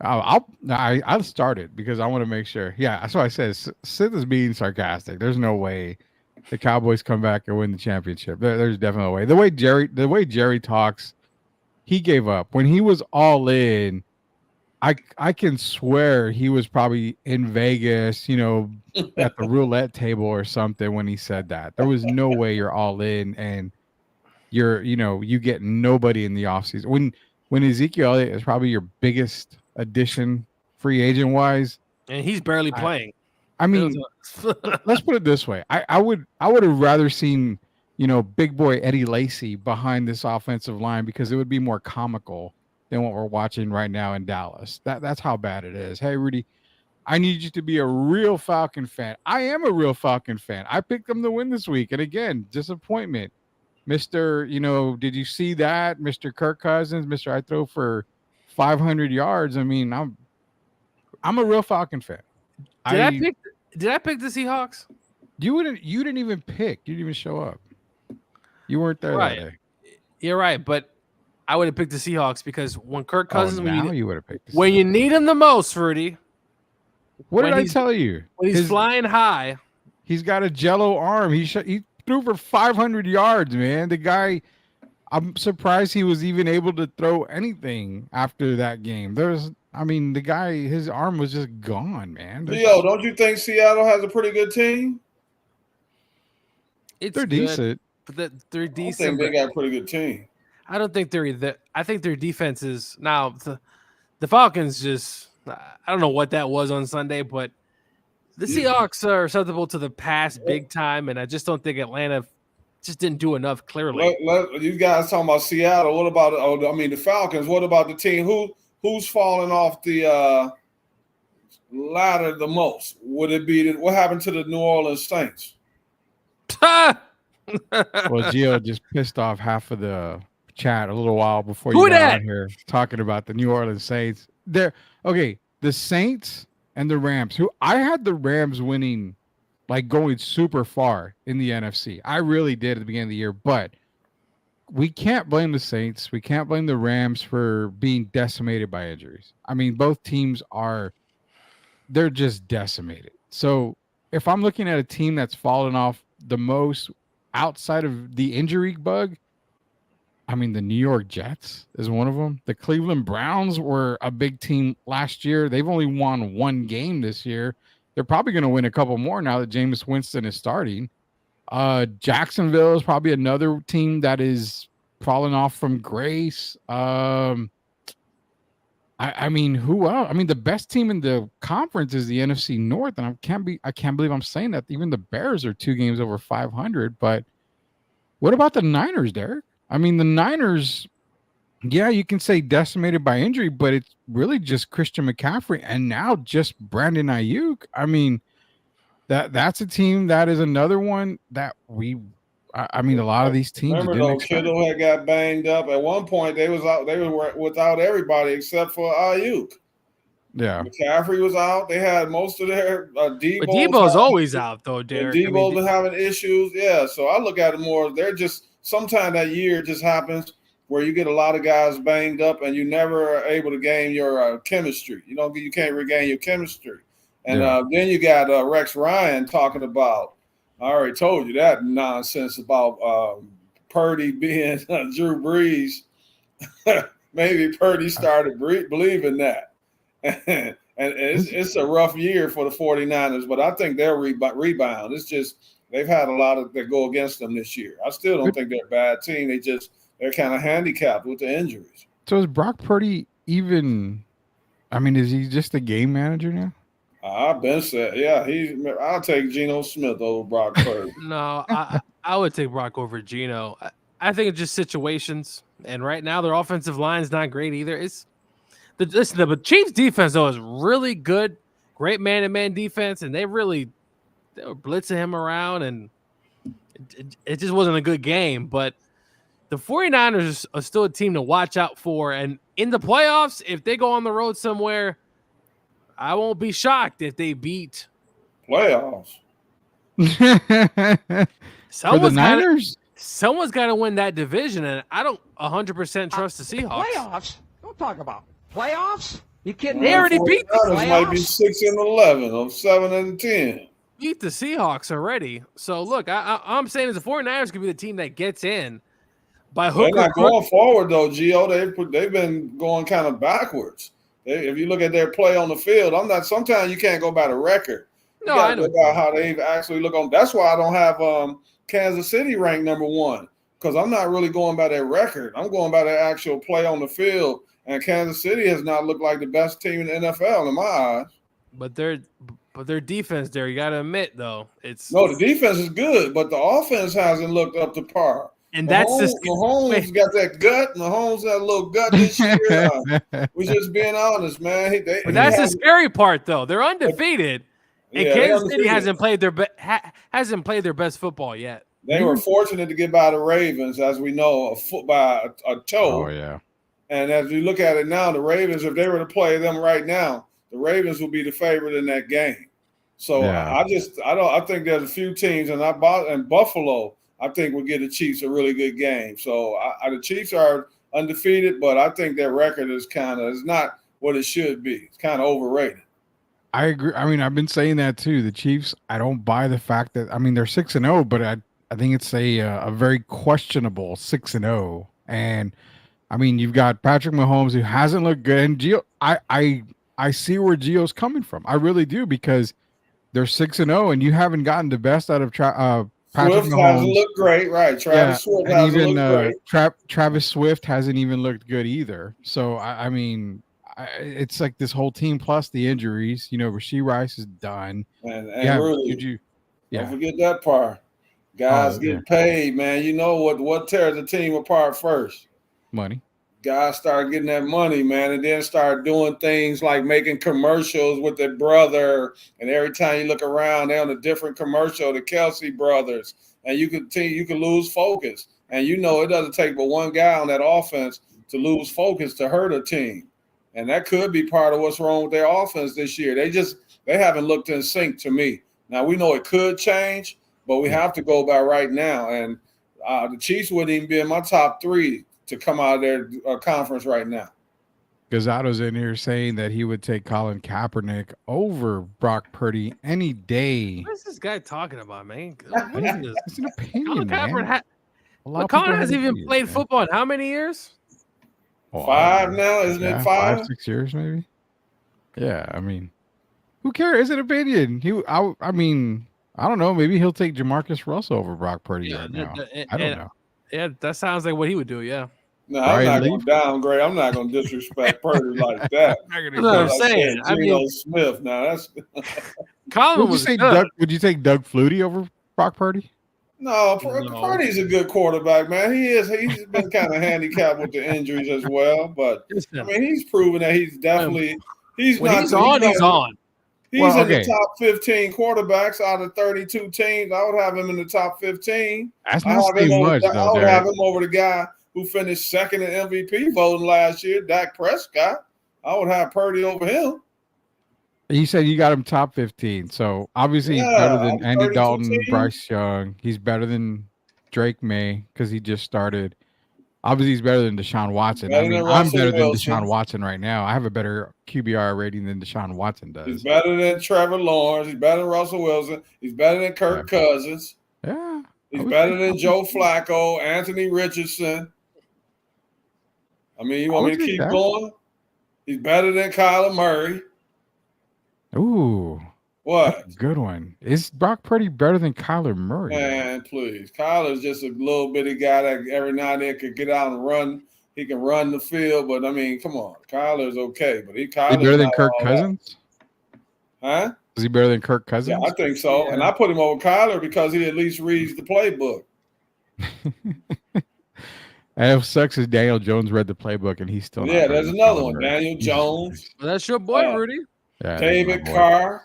I'll start it because I want to make sure. Yeah, that's why I said Sith is being sarcastic. There's no way the Cowboys come back and win the championship. There's definitely a way. The way Jerry talks, he gave up when he was all in. I can swear he was probably in Vegas, at the roulette table or something when he said that. There was no way you're all in and you get nobody in the offseason. When Ezekiel Elliott is probably your biggest addition free agent wise, and he's barely playing. I mean, let's put it this way. I would have rather seen, big boy Eddie Lacy behind this offensive line because it would be more comical than what we're watching right now in Dallas. That's how bad it is. Hey, Rudy, I need you to be a real Falcon fan. I am a real Falcon fan. I picked them to win this week. And again, disappointment. Mr. Did you see that? Mr. Kirk Cousins, Mr. I throw for 500 yards. I mean, I'm a real Falcon fan. Did I pick the Seahawks? You didn't even pick. You didn't even show up. You weren't there that day. You're right, but I would have picked the Seahawks because when Kirk Cousins, you would have picked when you need him the most, Rudy. What did I tell you? When he's flying high, he's got a jello arm. He threw for 500 yards, man. The guy, I'm surprised he was even able to throw anything after that game. The guy, his arm was just gone, man. Leo, don't you think Seattle has a pretty good team? They're decent. but they're I decent. think they got a pretty good team. I don't think they're either. I think their defense is now the Falcons. Just I don't know what that was on Sunday, but the Seahawks are susceptible to the pass big time, and I just don't think Atlanta just didn't do enough. Clearly, you guys talking about Seattle. What about? The Falcons. What about the team who's falling off the ladder the most? Would it be what happened to the New Orleans Saints? Well, Gio just pissed off half of the chat a little while before you got on here talking about the New Orleans Saints. The Saints and the Rams, who I had the Rams winning, like going super far in the NFC. I really did at the beginning of the year, but we can't blame the Saints. We can't blame the Rams for being decimated by injuries. I mean, both teams they're just decimated. So if I'm looking at a team that's fallen off the most outside of the injury bug, I mean, the New York Jets is one of them. The Cleveland Browns were a big team last year. They've only won one game this year. They're probably going to win a couple more now that Jameis Winston is starting. Jacksonville is probably another team that is falling off from grace. I mean, who else? I mean, the best team in the conference is the NFC North, and I can't believe I'm saying that. Even the Bears are 2 games over 500. But what about the Niners, Derek? I mean, the Niners, yeah, you can say decimated by injury, but it's really just Christian McCaffrey and now just Brandon Ayuk. I mean, that's a team that is another one that I mean, a lot of these teams. Remember, though, Kittle had got banged up. At one point, they were without everybody except for Ayuk. Yeah, McCaffrey was out. They had most of their Debo. But Debo's always out, though, Derek. Debo's been having issues. Yeah, so I look at it more. They're just sometime that year just happens where you get a lot of guys banged up and you never are able to gain your chemistry. You can't regain your chemistry. And then you got Rex Ryan talking about. I already told you that nonsense about Purdy being Drew Brees. Maybe Purdy started believing that. And it's a rough year for the 49ers, but I think they'll rebound. It's just they've had a lot of that go against them this year. I still don't think they're a bad team. They're kind of handicapped with the injuries. So is Brock Purdy even – I mean, is he just a game manager now? I've been said, yeah. I'll take Geno Smith over Brock Purdy. No, I would take Brock over Geno. I think it's just situations, and right now their offensive line is not great either. The Chiefs' defense though is really good, great man-to-man defense, and they were blitzing him around, and it just wasn't a good game. But the 49ers are still a team to watch out for, and in the playoffs, if they go on the road somewhere, I won't be shocked if they beat playoffs. For the Niners? Someone's got to win that division, and I don't 100% trust the Seahawks. Playoffs? Don't talk about playoffs. You kidding? They already beat the Niners. Might be 6-11 or 7-10. Beat the Seahawks already. So look, I'm saying is the 49ers could be the team that gets in. By hook They're not going forward though, Gio. They've been going kind of backwards. If you look at their play on the field, sometimes you can't go by the record. You I know. Go by how they actually look on. That's why I don't have Kansas City ranked number 1, because I'm not really going by their record. I'm going by their actual play on the field. And Kansas City has not looked like the best team in the NFL in my eyes. But their defense there, you got to admit though, the defense is good, but the offense hasn't looked up to par. And Mahomes got that gut. Mahomes got a little gut this year. We're just being honest, man. But that's the scary part, though. They're undefeated, and Kansas City hasn't played their best football yet. They were fortunate to get by the Ravens, as we know, a foot by a toe. Oh yeah. And as we look at it now, the Ravens, if they were to play them right now, the Ravens will be the favorite in that game. So I think there's a few teams, and Buffalo, I think will give the Chiefs a really good game. So the Chiefs are undefeated, but I think their record is not what it should be. It's kind of overrated. I agree. I mean, I've been saying that too. The Chiefs, I don't buy the fact that, I mean, they're 6-0, but I think it's a very questionable 6-0. And I mean, you've got Patrick Mahomes who hasn't looked good, and Gio. I see where Gio's coming from. I really do, because they're 6-0, and you haven't gotten the best out of Patrick Swift hasn't Mahomes. looked great, right? Travis Swift and hasn't even looked great. Travis Swift hasn't even looked good either. So I mean, it's like this whole team plus the injuries. Rasheed Rice is done. And Yeah, really, Juju. don't forget that part. Guys getting paid, man. You know what tears the team apart first? Money. Guys start getting that money, man, and then start doing things like making commercials with their brother. And every time you look around, they're on a different commercial, the Kelsey brothers, and you can lose focus. And it doesn't take but one guy on that offense to lose focus to hurt a team. And that could be part of what's wrong with their offense this year. They haven't looked in sync to me. Now we know it could change, but we have to go by right now. And the Chiefs wouldn't even be in my top 3 to come out of their conference right now. Gazzado's in here saying that he would take Colin Kaepernick over Brock Purdy any day. What is this guy talking about, man? What is this? It's an opinion, man. Colin hasn't even played football in how many years? 5 now, isn't it 5? 6 years, maybe. Yeah, I mean, who cares? It's an opinion. I mean, I don't know. Maybe he'll take Jamarcus Russell over Brock Purdy right now. I don't know. Yeah, that sounds like what he would do. Yeah. No, I'm not going to downgrade. I'm not going to disrespect Purdy like that. That's what I'm saying. Geno Smith. Now that's. Colin would you say would you take Doug Flutie over Brock Purdy? No, Purdy's a good quarterback, man. He's been kind of handicapped with the injuries as well, but I mean, he's proven that he's definitely he's on. He's in the top 15 quarterbacks out of 32 teams. I would have him in the top 15. That's not saying much, though. I would have him over the guy who finished second in MVP voting last year, Dak Prescott. I would have Purdy over him. You said you got him top 15. So obviously he's better than Andy Dalton, teams. Bryce Young. He's better than Drake May because he just started. Obviously, he's better than Deshaun Watson. I'm better than Deshaun Watson right now. I have a better QBR rating than Deshaun Watson does. He's better than Trevor Lawrence. He's better than Russell Wilson. He's better than Kirk Cousins. Yeah. He's better than Joe Flacco, Anthony Richardson. I mean, you want me to keep going? He's better than Kyler Murray. Ooh. What? Good one. Is Brock Purdy better than Kyler Murray? Man, please. Kyler's just a little bitty guy that every now and then could get out and run. He can run the field, but I mean, come on. Kyler's okay. But is he better than Kirk Cousins? Huh? Is he better than Kirk Cousins? Yeah, I think so. Yeah. And I put him over Kyler because he at least reads the playbook. And it sucks as Daniel Jones read the playbook and he's still not there's another one. Daniel Jones. Well, that's your boy, Rudy. Yeah, David Carr.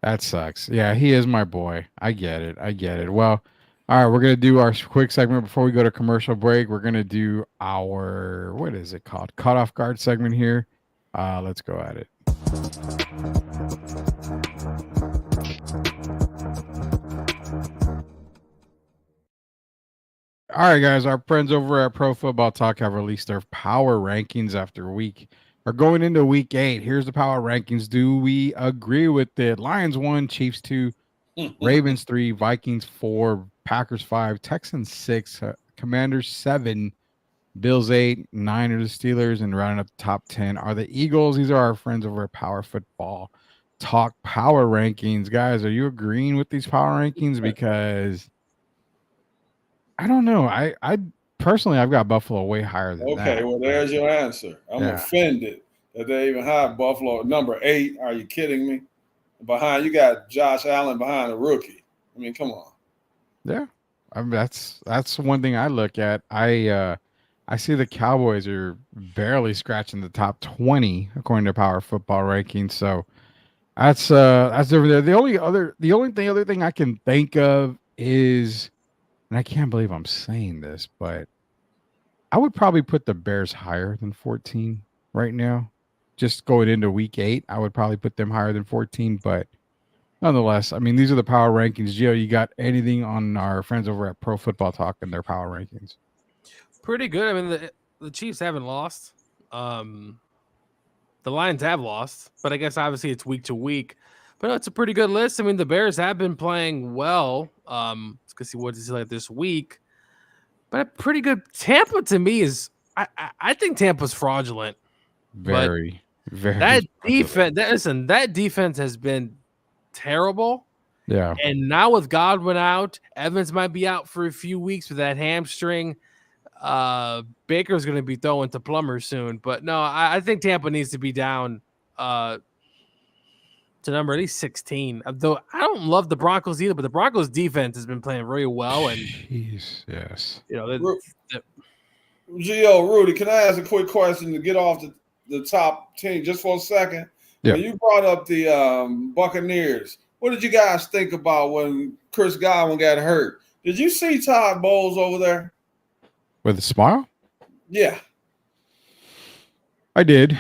That sucks. Yeah, he is my boy. I get it. Well, all right, we're going to do our quick segment before we go to commercial break. We're going to do our, what is it called? Caught Off Guard segment here. Let's go at it. All right, guys, our friends over at Pro Football Talk have released their power rankings after We're going into week 8. Here's the power rankings. Do we agree with it? Lions 1, Chiefs 2, Ravens 3, Vikings 4, Packers 5, Texans 6, Commanders 7, Bills 8, Niners, Steelers, and rounding up the top 10 are the Eagles. These are our friends over at Power Football Talk power rankings. Guys, are you agreeing with these power rankings? Because I don't know. I personally, I've got Buffalo way higher than that. Okay, well, there's your answer. I'm offended that they even have Buffalo at number 8. Are you kidding me? Behind, you got Josh Allen behind a rookie. I mean, come on. Yeah, I mean, that's one thing I look at. I see the Cowboys are barely scratching the top 20 according to Power Football rankings. So that's over there. The only other thing I can think of is, and I can't believe I'm saying this, but I would probably put the Bears higher than 14 right now. Just going into week 8, I would probably put them higher than 14. But nonetheless, I mean, these are the power rankings. Gio, you got anything on our friends over at Pro Football Talk and their power rankings? Pretty good. I mean, the Chiefs haven't lost. The Lions have lost, but I guess obviously it's week to week. But it's a pretty good list. I mean, the Bears have been playing well. Let's go see what it's like this week. But a pretty good Tampa to me is I think Tampa's fraudulent. Very that defense. That defense has been terrible. Yeah. And now with Godwin out, Evans might be out for a few weeks with that hamstring. Baker's going to be throwing to Plummer soon. But no, I think Tampa needs to be down to number at least 16. Though I don't love the Broncos either, but the Broncos defense has been playing really well. And yes. Gio, Rudy, can I ask a quick question to get off the top 10 just for a second? Yeah. When you brought up the Buccaneers, what did you guys think about when Chris Godwin got hurt? Did you see Todd Bowles over there? With a smile? Yeah. I did.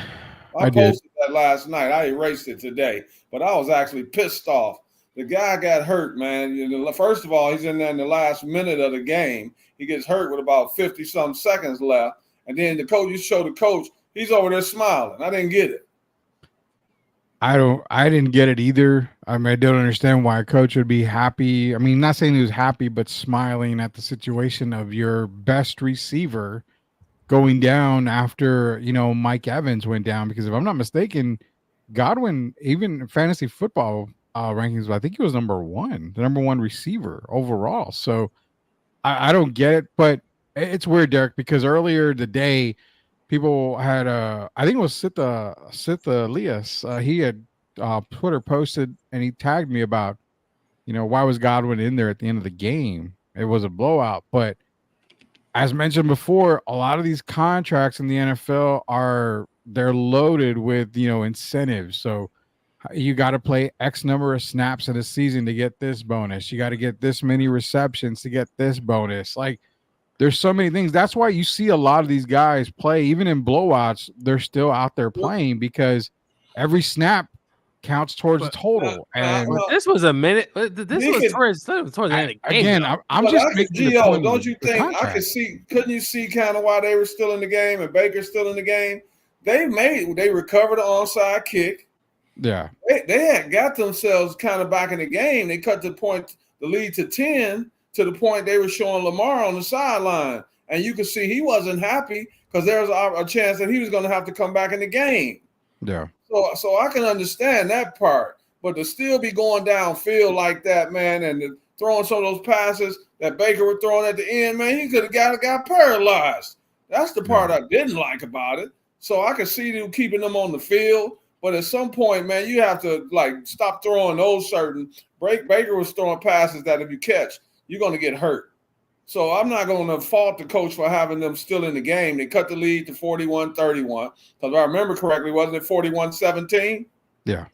I posted that last night. I erased it today, but I was actually pissed off. The guy got hurt, man. First of all, he's in there in the last minute of the game. He gets hurt with about 50-some seconds left. And then the coach, you show the coach, he's over there smiling. I didn't get it. I didn't get it either. I mean, I don't understand why a coach would be happy. I mean, not saying he was happy, but smiling at the situation of your best receiver going down after, Mike Evans went down. Because if I'm not mistaken, Godwin, even fantasy football rankings, I think he was the number one receiver overall. So I don't get it, but it's weird, Derek, because earlier today, people had I think it was Sith Elias. He had Twitter posted and he tagged me about, why was Godwin in there at the end of the game? It was a blowout, but as mentioned before, a lot of these contracts in the NFL they're loaded with incentives. So you got to play X number of snaps in a season to get this bonus. You got to get this many receptions to get this bonus. Like, there's so many things. That's why you see a lot of these guys play, even in blowouts, they're still out there playing because every snap counts towards the total. And this was a minute. This was towards the end of the game. Again, I'm just making the point. Don't you think I could see? Couldn't you see kind of why they were still in the game and Baker's still in the game? They recovered the onside kick. Yeah, they had got themselves kind of back in the game. They cut the lead to 10. To the point they were showing Lamar on the sideline. And you could see he wasn't happy because there was a chance that he was going to have to come back in the game. Yeah. So I can understand that part. But to still be going downfield like that, man, and throwing some of those passes that Baker was throwing at the end, man, he could have got paralyzed. That's the part I didn't like about it. So I could see them keeping them on the field. But at some point, man, you have to, stop throwing those certain – Baker was throwing passes that if you catch – you're going to get hurt. So I'm not going to fault the coach for having them still in the game. They cut the lead to 41-31. Because if I remember correctly, wasn't it 41-17? Yeah.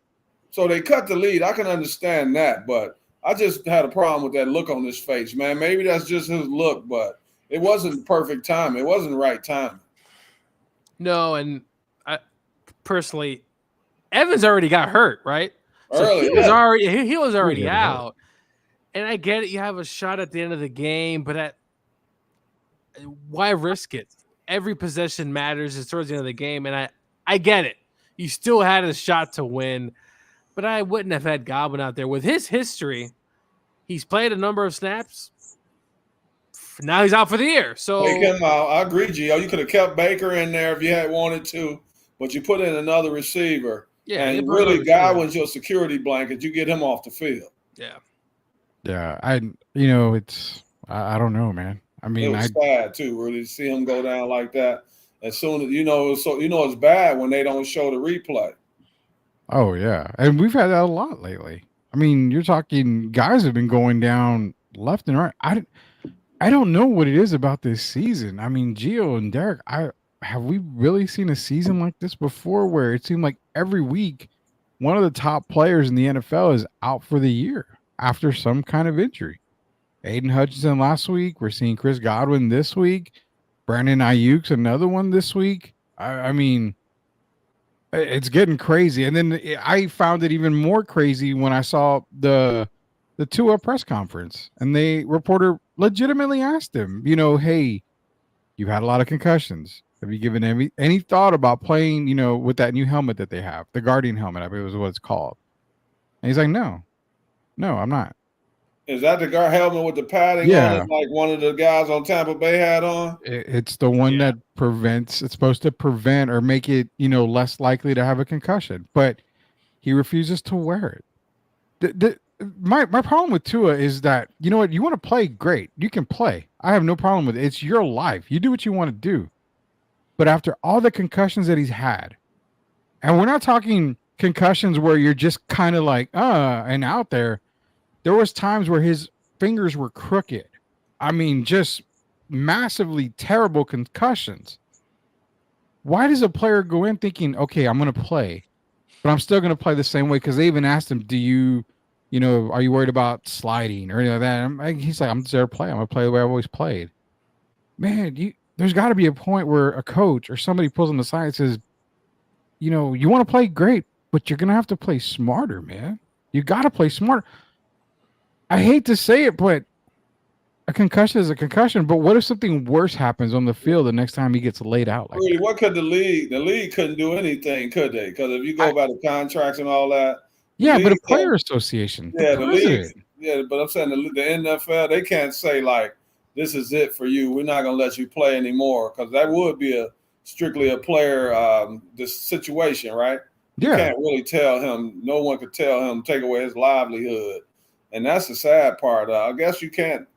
So they cut the lead. I can understand that. But I just had a problem with that look on his face, man. Maybe that's just his look, but it wasn't perfect time. It wasn't the right time. No, and I personally, Evans already got hurt, right? So he was already out. And I get it. You have a shot at the end of the game, but why risk it? Every possession matters. It's towards the end of the game. And I get it. You still had a shot to win, but I wouldn't have had Godwin out there. With his history, he's played a number of snaps. Now he's out for the year. So take him out. I agree, Gio. You could have kept Baker in there if you had wanted to, but you put in another receiver. Yeah, and really, Godwin's your security blanket. You get him off the field. Yeah. Yeah, I don't know, man. I mean, it was sad too, really, to see him go down like that. As soon as it's bad when they don't show the replay. Oh yeah, and we've had that a lot lately. I mean, you're talking guys have been going down left and right. I don't know what it is about this season. I mean, Gio and Derek, have we really seen a season like this before, where it seemed like every week one of the top players in the NFL is out for the year after some kind of injury? Aiden Hutchinson last week. We're seeing Chris Godwin this week. Brandon Ayuk's another one this week. I mean, it's getting crazy. And then I found it even more crazy when I saw the Tua press conference, and the reporter legitimately asked him, hey, you've had a lot of concussions. Have you given any thought about playing, with that new helmet that they have, the Guardian helmet, I believe was what it's called? And he's like, no, I'm not. Is that the guard helmet with the padding on it, like one of the guys on Tampa Bay had on? It's the one that prevents. It's supposed to prevent or make it, less likely to have a concussion. But he refuses to wear it. my problem with Tua is that, you know what, you want to play, great. You can play. I have no problem with it. It's your life. You do what you want to do. But after all the concussions that he's had, and we're not talking concussions where you're just kind of like, and out there was times where his fingers were crooked. I mean, just massively terrible concussions. Why does a player go in thinking, okay, I'm going to play, but I'm still going to play the same way? Because they even asked him, are you worried about sliding or anything like that? He's like, I'm just there to play. I'm going to play the way I've always played. Man, there's got to be a point where a coach or somebody pulls on the side and says, you want to play great, but you're going to have to play smarter, man. You got to play smarter. I hate to say it, but a concussion is a concussion. But what if something worse happens on the field the next time he gets laid out like that? What could the league couldn't do anything, could they? Because if you go by the contracts and all that. Yeah, but a player association. Yeah, the league. Yeah, but I'm saying the NFL, they can't say like, this is it for you. We're not going to let you play anymore, because that would be strictly a player this situation, right? You can't really tell him. No one could tell him, take away his livelihood. And that's the sad part. I guess you can't.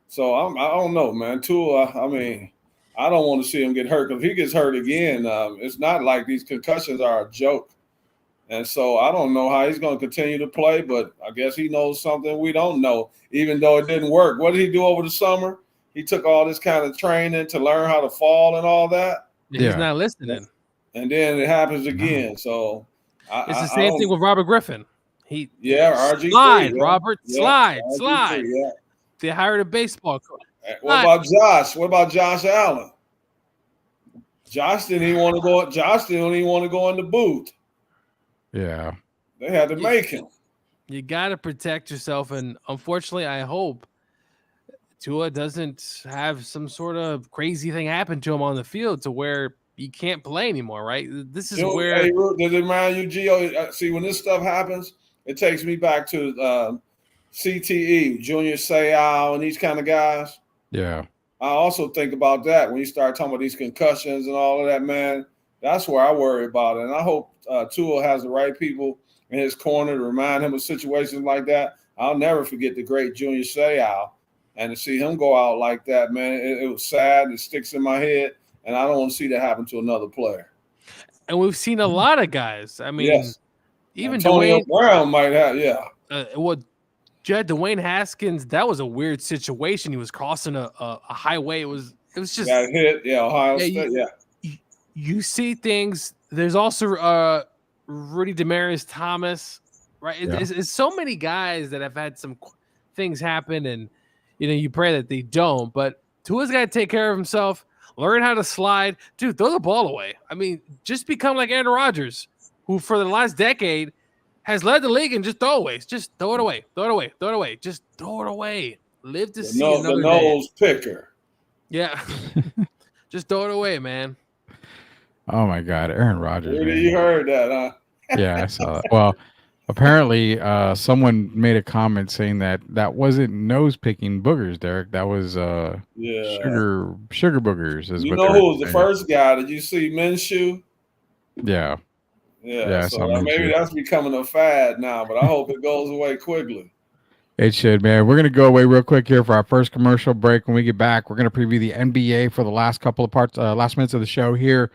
So I don't know, man. Tua, I mean, I don't want to see him get hurt, because if he gets hurt again, it's not like these concussions are a joke. And so I don't know how he's going to continue to play, but I guess he knows something we don't know, even though it didn't work. What did he do over the summer? He took all this kind of training to learn how to fall and all that. Yeah. He's not listening. And then it happens again. So it's the same thing with Robert Griffin. RG3. Slide, Robert. Slide. Yeah. They hired a baseball coach. What about Josh? What about Josh Allen? Josh didn't even want to go. Josh didn't even want to go in the booth. Yeah. They had to make him. You got to protect yourself. And unfortunately, I hope Tua doesn't have some sort of crazy thing happen to him on the field to where he can't play anymore, right? This is where. Hey, does it remind you, Gio? See, when this stuff happens, it takes me back to CTE, Junior Seau, and these kind of guys. Yeah. I also think about that when you start talking about these concussions and all of that, man. That's where I worry about it. And I hope Tua has the right people in his corner to remind him of situations like that. I'll never forget the great Junior Seau. And to see him go out like that, man, it was sad. It sticks in my head. And I don't want to see that happen to another player. And we've seen a lot of guys. I mean, even Antonio Brown might have, Dwayne Haskins, that was a weird situation. He was crossing a highway. It was just got hit. Yeah, Ohio State. You see things. There's also Rudy Demaryius Thomas, right? Yeah. It's so many guys that have had some things happen, and you pray that they don't. But Tua's got to take care of himself, learn how to slide. Dude, throw the ball away. I mean, just become like Aaron Rodgers, who for the last decade has led the league in just throwaways. Just throw it away. Throw it away. Throw it away. Just throw it away. Live to see another day. The nose picker. Yeah. Just throw it away, man. Oh, my God. Aaron Rodgers. You heard that, huh? Yeah, I saw that. Well, apparently someone made a comment saying that wasn't nose-picking boogers, Derek. That was sugar boogers. Is you know who was the first guy? Did you see Minshew? Yeah. Yeah, so maybe that's becoming a fad now, but I hope it goes away quickly. It should, man. We're going to go away real quick here for our first commercial break. When we get back, we're going to preview the NBA for the last couple of last minutes of the show here.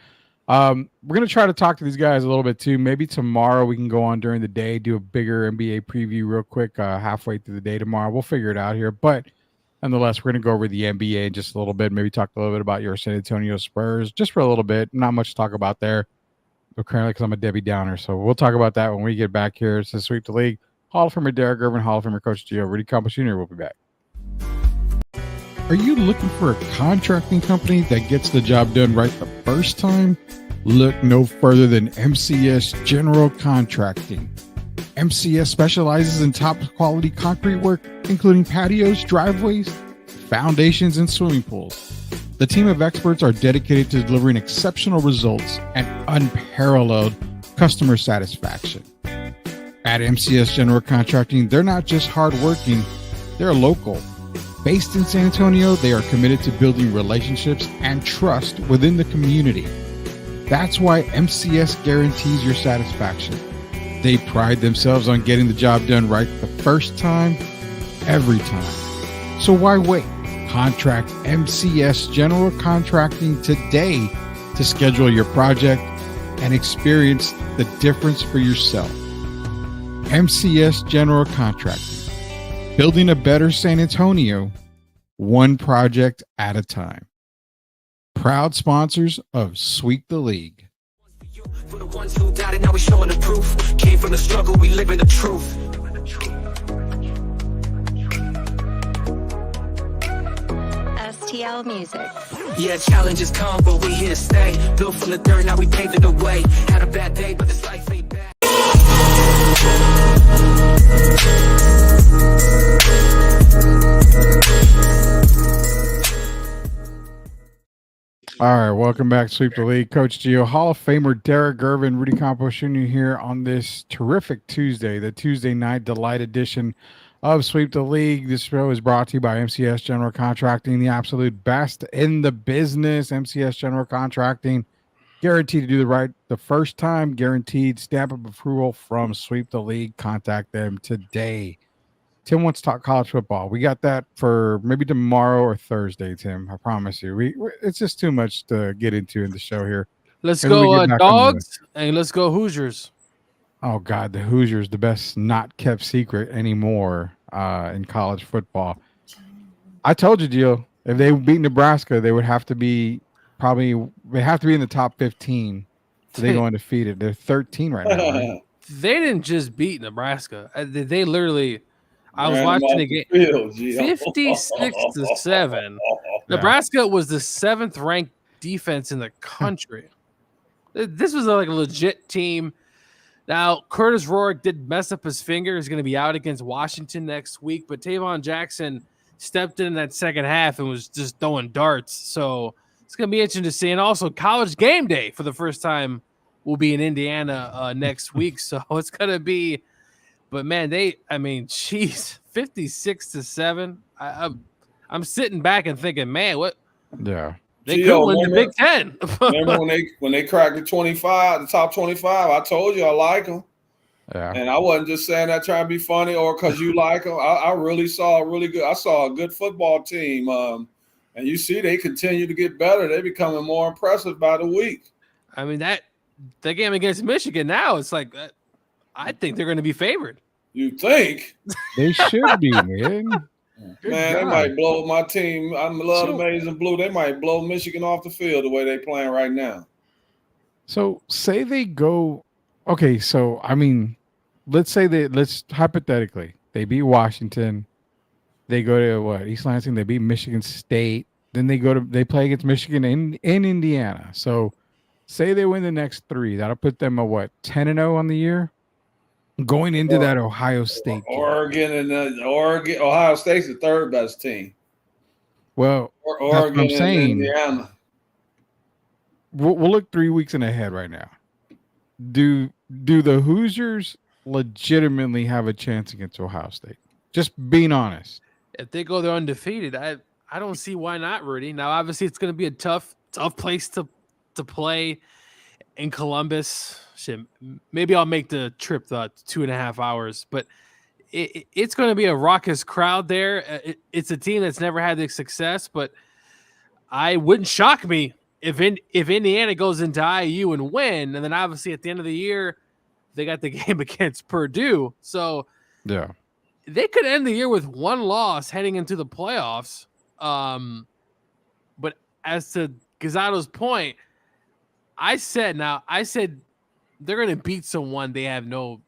We're going to try to talk to these guys a little bit too. Maybe tomorrow we can go on during the day, do a bigger NBA preview real quick halfway through the day tomorrow. We'll figure it out here. But nonetheless, we're going to go over the NBA in just a little bit, maybe talk a little bit about your San Antonio Spurs, just for a little bit. Not much to talk about there. Currently, because I'm a Debbie Downer. So we'll talk about that when we get back here to Sweep the League. Hall of Famer Derek Irvin, Hall of Famer Coach Gio, Rudy Campos Jr. will be back. Are you looking for a contracting company that gets the job done right the first time? Look no further than MCS General Contracting. MCS specializes in top quality concrete work, including patios, driveways, foundations, and swimming pools. The team of experts are dedicated to delivering exceptional results and unparalleled customer satisfaction. At MCS General Contracting, they're not just hardworking, they're local. Based in San Antonio, they are committed to building relationships and trust within the community. That's why MCS guarantees your satisfaction. They pride themselves on getting the job done right the first time, every time. So why wait? Contract MCS General Contracting today to schedule your project and experience the difference for yourself. MCS General Contracting, building a better San Antonio, one project at a time. Proud sponsors of Sweep the League. For the ones who doubted, now we showing the proof. Came from the struggle, we live in the truth. STL Music. Yeah, challenges come, but we here to stay. Built from the dirt, now we paving the way. Had a bad day, but this life ain't bad. All right, welcome back to Sweep the League. Coach Gio, Hall of Famer Derek Gervin, Rudy Campos Jr. here on this terrific Tuesday, the Tuesday Night Delight edition of Sweep the League. This show is brought to you by MCS General Contracting, the absolute best in the business. MCS General Contracting, guaranteed to do the right the first time, guaranteed stamp of approval from Sweep the League. Contact them today. Tim wants to talk college football. We got that for maybe tomorrow or Thursday, Tim. I promise you. It's just too much to get into in the show here. Let's go Dogs and let's go Hoosiers. Oh, God, the Hoosiers, the best not kept secret anymore in college football. I told you, Gio, if they beat Nebraska, they would have to be in the top 15 so they go undefeated. They're 13 right now, right? They didn't just beat Nebraska. They literally – I was watching the game 56-7. Nebraska was the 7th ranked defense in the country. This was like a legit team. Now, Curtis Rourke did mess up his finger. He's going to be out against Washington next week. But Tavon Jackson stepped in that second half and was just throwing darts. So it's going to be interesting to see. And also, College Game Day for the first time will be in Indiana next week. So it's going to be – but man, 56-7. I'm sitting back and thinking, man, what? Yeah, they could win the Big Ten. Remember when they cracked the top 25? I told you I like them. Yeah, and I wasn't just saying that trying to be funny or because you like them. I really saw I saw a good football team. And you see, they continue to get better. They're becoming more impressive by the week. I mean that game against Michigan now, it's like. I think they're going to be favored. You think? They should be, man. Man, they might blow my team. I love Amazing Blue. They might blow Michigan off the field the way they're playing right now. So say they go – okay, so, I mean, let's hypothetically, they beat Washington. They go to, East Lansing. They beat Michigan State. Then they play against Michigan in Indiana. So say they win the next 3. That'll put them at 10-0 on the year? Going into that Ohio State game. Ohio State's the 3rd best team. Well, Oregon I'm saying, and Indiana. We'll look 3 weeks in ahead right now. Do the Hoosiers legitimately have a chance against Ohio State? Just being honest. If they go there undefeated, I don't see why not, Rudy. Now, obviously, it's going to be a tough place to play in Columbus. Shit, maybe I'll make the trip 2.5 hours, but it's going to be a raucous crowd there. It's a team that's never had the success, but I wouldn't shock me if Indiana goes into IU and win, and then obviously at the end of the year they got the game against Purdue, so yeah, they could end the year with 1 loss heading into the playoffs. But as to Gazzato's point, I said they're going to beat someone they have no,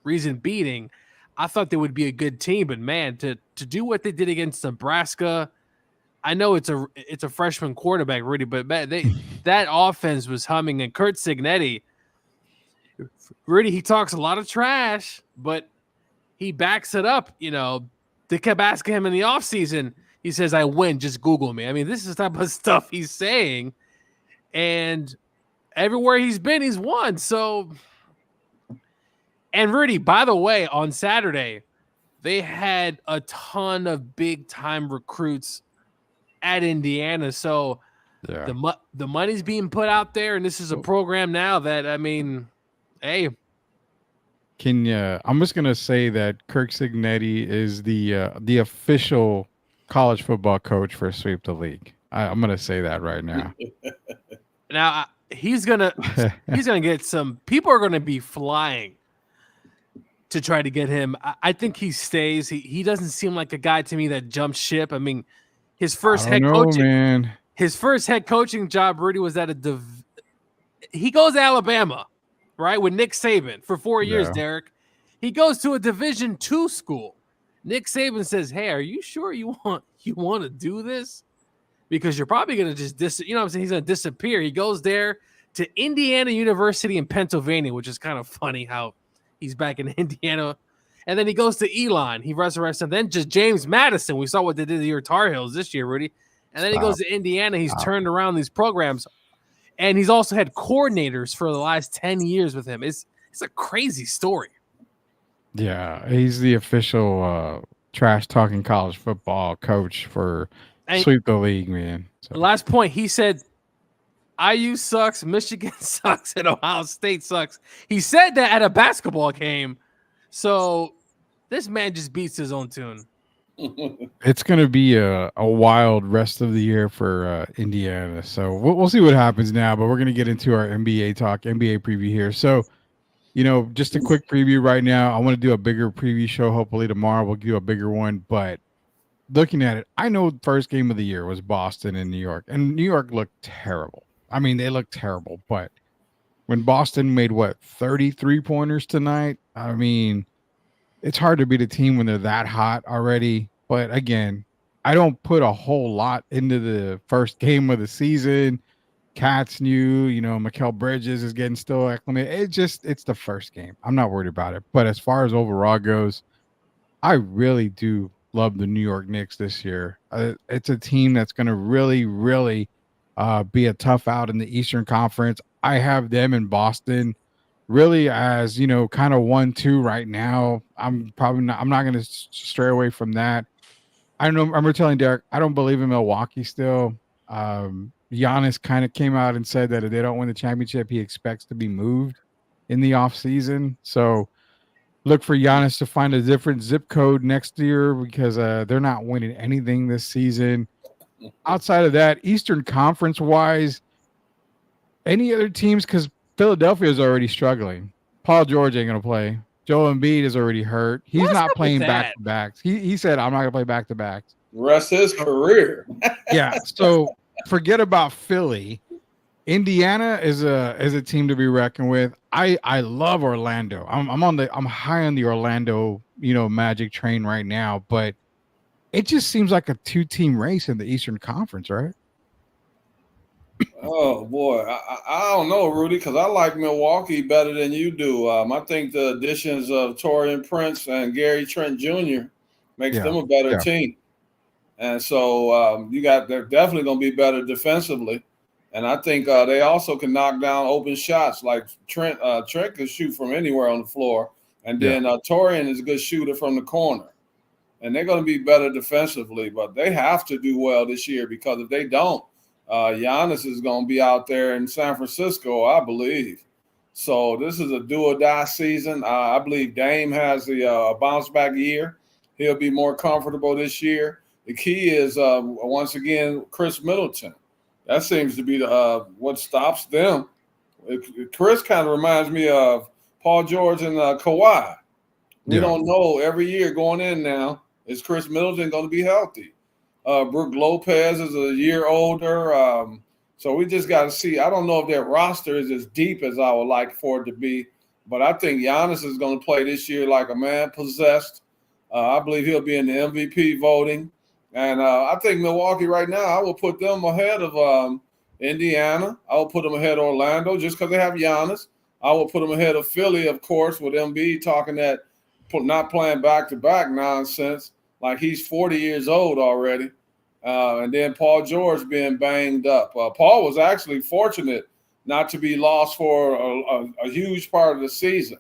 reason beating. I thought they would be a good team, but man, to do what they did against Nebraska, I know it's a freshman quarterback, Rudy, but man, that offense was humming. And Kurt Signetti, Rudy, he talks a lot of trash, but he backs it up. They kept asking him in the offseason. He says, "I win. Just Google me." I mean, this is the type of stuff he's saying, and everywhere he's been, he's won. So, and Rudy, by the way, on Saturday, they had a ton of big-time recruits at Indiana. So yeah, the money's being put out there, and this is a program now that, I mean, hey, Can you? I'm just gonna say that Kirk Signetti is the official college football coach for Sweep the League. I'm gonna say that right now. Now he's gonna get some. People are gonna be flying to try to get him. I think he stays. He doesn't seem like a guy to me that jumps ship. I mean, his first I don't know, man. His first head coaching job, Rudy, was at he goes to Alabama, right, with Nick Saban for 4 years, Yeah. Derek. He goes to a Division II school. Nick Saban says, "Hey, are you sure you want to do this? Because you're probably going to just you know what I'm saying? He's going to disappear." He goes there to Indiana University in Pennsylvania, which is kind of funny how he's back in Indiana. And then he goes to Elon. He resurrects him. Then just James Madison. We saw what they did to your Tar Heels this year, Rudy. And then he goes to Indiana. He's turned around these programs. And he's also had coordinators for the last 10 years with him. It's a crazy story. Yeah, he's the official trash talking college football coach for Sweep the League, man. So. Last point, he said IU sucks, Michigan sucks, and Ohio State sucks. He said that at a basketball game. So this man just beats his own tune. It's going to be a wild rest of the year for Indiana. So we'll see what happens now, but we're going to get into our NBA talk, NBA preview here. So, just a quick preview right now. I want to do a bigger preview show. Hopefully tomorrow we'll do a bigger one. But looking at it, I know the first game of the year was Boston and New York. And New York looked terrible. I mean, they looked terrible. But when Boston made, 33 pointers tonight? I mean, it's hard to beat a team when they're that hot already. But again, I don't put a whole lot into the first game of the season. Cat's new, Mikal Bridges is getting still acclimated. It's the first game. I'm not worried about it. But as far as overall goes, I really do love the New York Knicks this year. It's a team that's going to really, really be a tough out in the Eastern Conference. I have them in Boston really as, kind of 1-2 right now. I'm not going to stray away from that. I don't know. I remember telling Derek, I don't believe in Milwaukee still. Giannis kind of came out and said that if they don't win the championship, he expects to be moved in the offseason. So look for Giannis to find a different zip code next year because they're not winning anything this season. Outside of that, Eastern Conference wise, any other teams, because Philadelphia is already struggling. Paul George ain't going to play. Joel Embiid is already hurt. He's not playing back-to-backs. He said, I'm not going to play back-to-backs. Rest his career. Yeah, so forget about Philly. Indiana is a team to be reckoned with. I love Orlando. I'm high on the Orlando, Magic train right now, but it just seems like a two-team race in the Eastern Conference, right? Oh boy, I don't know, Rudy, because I like Milwaukee better than you do. I think the additions of Taurean Prince and Gary Trent Jr. makes them a better team, and so they're definitely going to be better defensively, and I think they also can knock down open shots. Like Trent can shoot from anywhere on the floor, and then Taurean is a good shooter from the corner, and they're going to be better defensively. But they have to do well this year because if they don't, Giannis is going to be out there in San Francisco, I believe. So this is a do or die season. I believe Dame has the bounce back year. He'll be more comfortable this year. The key is, once again, Chris Middleton. That seems to be what stops them. Chris kind of reminds me of Paul George and Kawhi. We don't know every year going in now, is Chris Middleton going to be healthy? Brook Lopez is a year older. So we just got to see. I don't know if their roster is as deep as I would like for it to be, but I think Giannis is going to play this year like a man possessed. I believe he'll be in the MVP voting. And I think Milwaukee right now, I will put them ahead of Indiana. I will put them ahead of Orlando just because they have Giannis. I will put them ahead of Philly, of course, with Embiid talking that not playing back-to-back nonsense. Like he's 40 years old already. And then Paul George being banged up. Paul was actually fortunate not to be lost for a huge part of the season.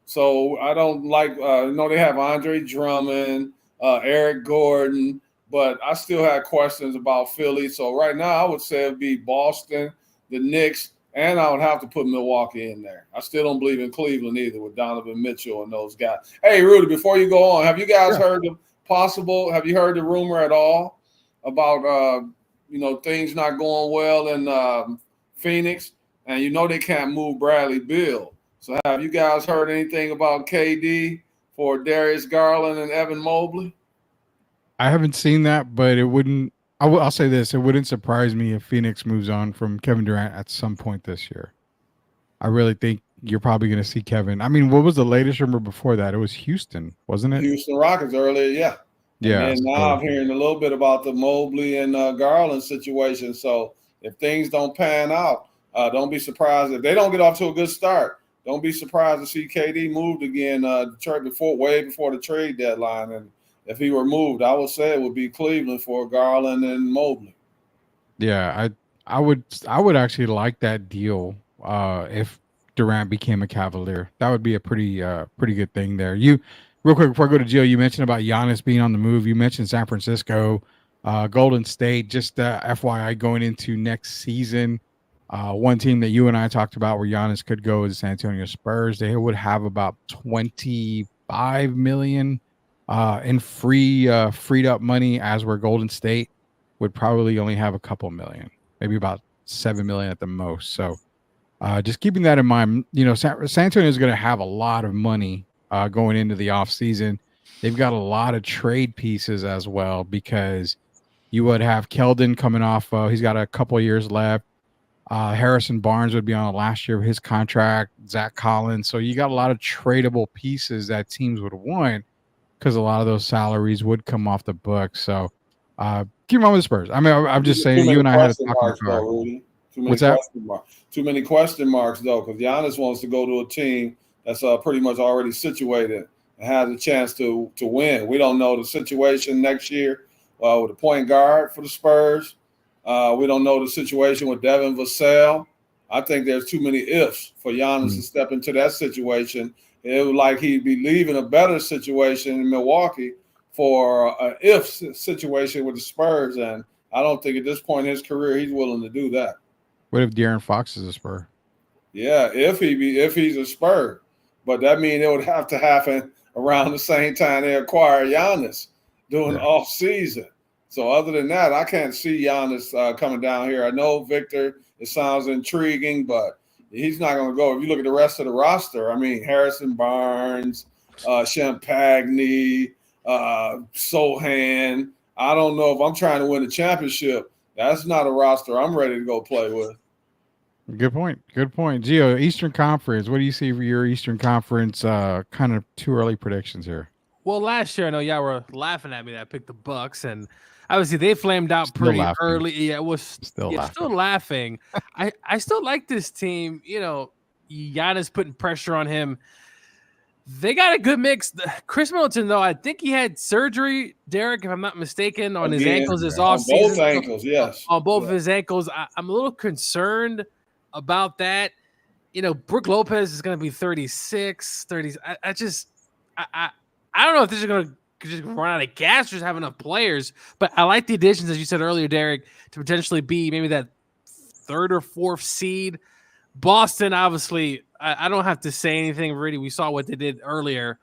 So I don't like, they have Andre Drummond, Eric Gordon, but I still had questions about Philly. So right now I would say it'd be Boston, the Knicks, And I would have to put Milwaukee in there. I still don't believe in Cleveland either with Donovan Mitchell and those guys. Hey, Rudy, before you go on, have you guys heard have you heard the rumor at all about, things not going well in Phoenix? And they can't move Bradley Beal. So have you guys heard anything about KD for Darius Garland and Evan Mobley? I haven't seen that, but it wouldn't. I'll say this: it wouldn't surprise me if Phoenix moves on from Kevin Durant at some point this year. I really think you're probably going to see Kevin. I mean, what was the latest rumor before that? It was Houston, wasn't it? Houston Rockets earlier, yeah. Yeah. And now I'm hearing a little bit about the Mobley and Garland situation. So if things don't pan out, don't be surprised if they don't get off to a good start. Don't be surprised to see KD moved again way before the trade deadline. And if he were moved, I would say it would be Cleveland for Garland and Mobley. Yeah, I would actually like that deal if Durant became a Cavalier. That would be a pretty good thing there. You real quick before I go to Jill, you mentioned about Giannis being on the move. You mentioned San Francisco, Golden State. Just FYI, going into next season, one team that you and I talked about where Giannis could go is the San Antonio Spurs. They would have about $25 million in freed up money, as where Golden State would probably only have a couple million, maybe about 7 million at the most. So just keeping that in mind, San Antonio is going to have a lot of money going into the offseason. They've got a lot of trade pieces as well, because you would have Keldon coming off. He's got a couple of years left. Harrison Barnes would be on the last year of his contract. Zach Collins. So you got a lot of tradable pieces that teams would want, because a lot of those salaries would come off the books. So keep on with the Spurs. I mean, I'm just saying, you and I had a talk about Rudy. What's that? Too many question marks, though, because Giannis wants to go to a team that's pretty much already situated and has a chance to win. We don't know the situation next year with the point guard for the Spurs. We don't know the situation with Devin Vassell. I think there's too many ifs for Giannis to step into that situation. It was like he'd be leaving a better situation in Milwaukee for an if situation with the Spurs, and I don't think at this point in his career he's willing to do that. What if De'Aaron Fox is a Spur? Yeah, if he's a Spur, but that means it would have to happen around the same time they acquire Giannis during the off season. So other than that, I can't see Giannis coming down here. I know Victor, it sounds intriguing, but he's not going to go. If you look at the rest of the roster, I mean, Harrison Barnes, Champagny, Sohan. I don't know if I'm trying to win a championship. That's not a roster I'm ready to go play with. Good point. Gio, Eastern Conference. What do you see for your Eastern Conference? Kind of too early predictions here. Well, last year I know y'all were laughing at me that I picked the Bucks, and obviously they flamed out pretty early. Yeah, it was still laughing. I still like this team. Giannis putting pressure on him. They got a good mix. Chris Middleton, though, I think he had surgery, Derek, if I'm not mistaken, on his ankles this offseason. On both ankles, yes. On both of his ankles. I'm a little concerned about that. Brook Lopez is going to be 36, 30. I don't know if this is going to just run out of gas or just have enough players, but I like the additions, as you said earlier, Derek, to potentially be maybe that third or fourth seed. Boston, obviously, I don't have to say anything, really. We saw what they did earlier.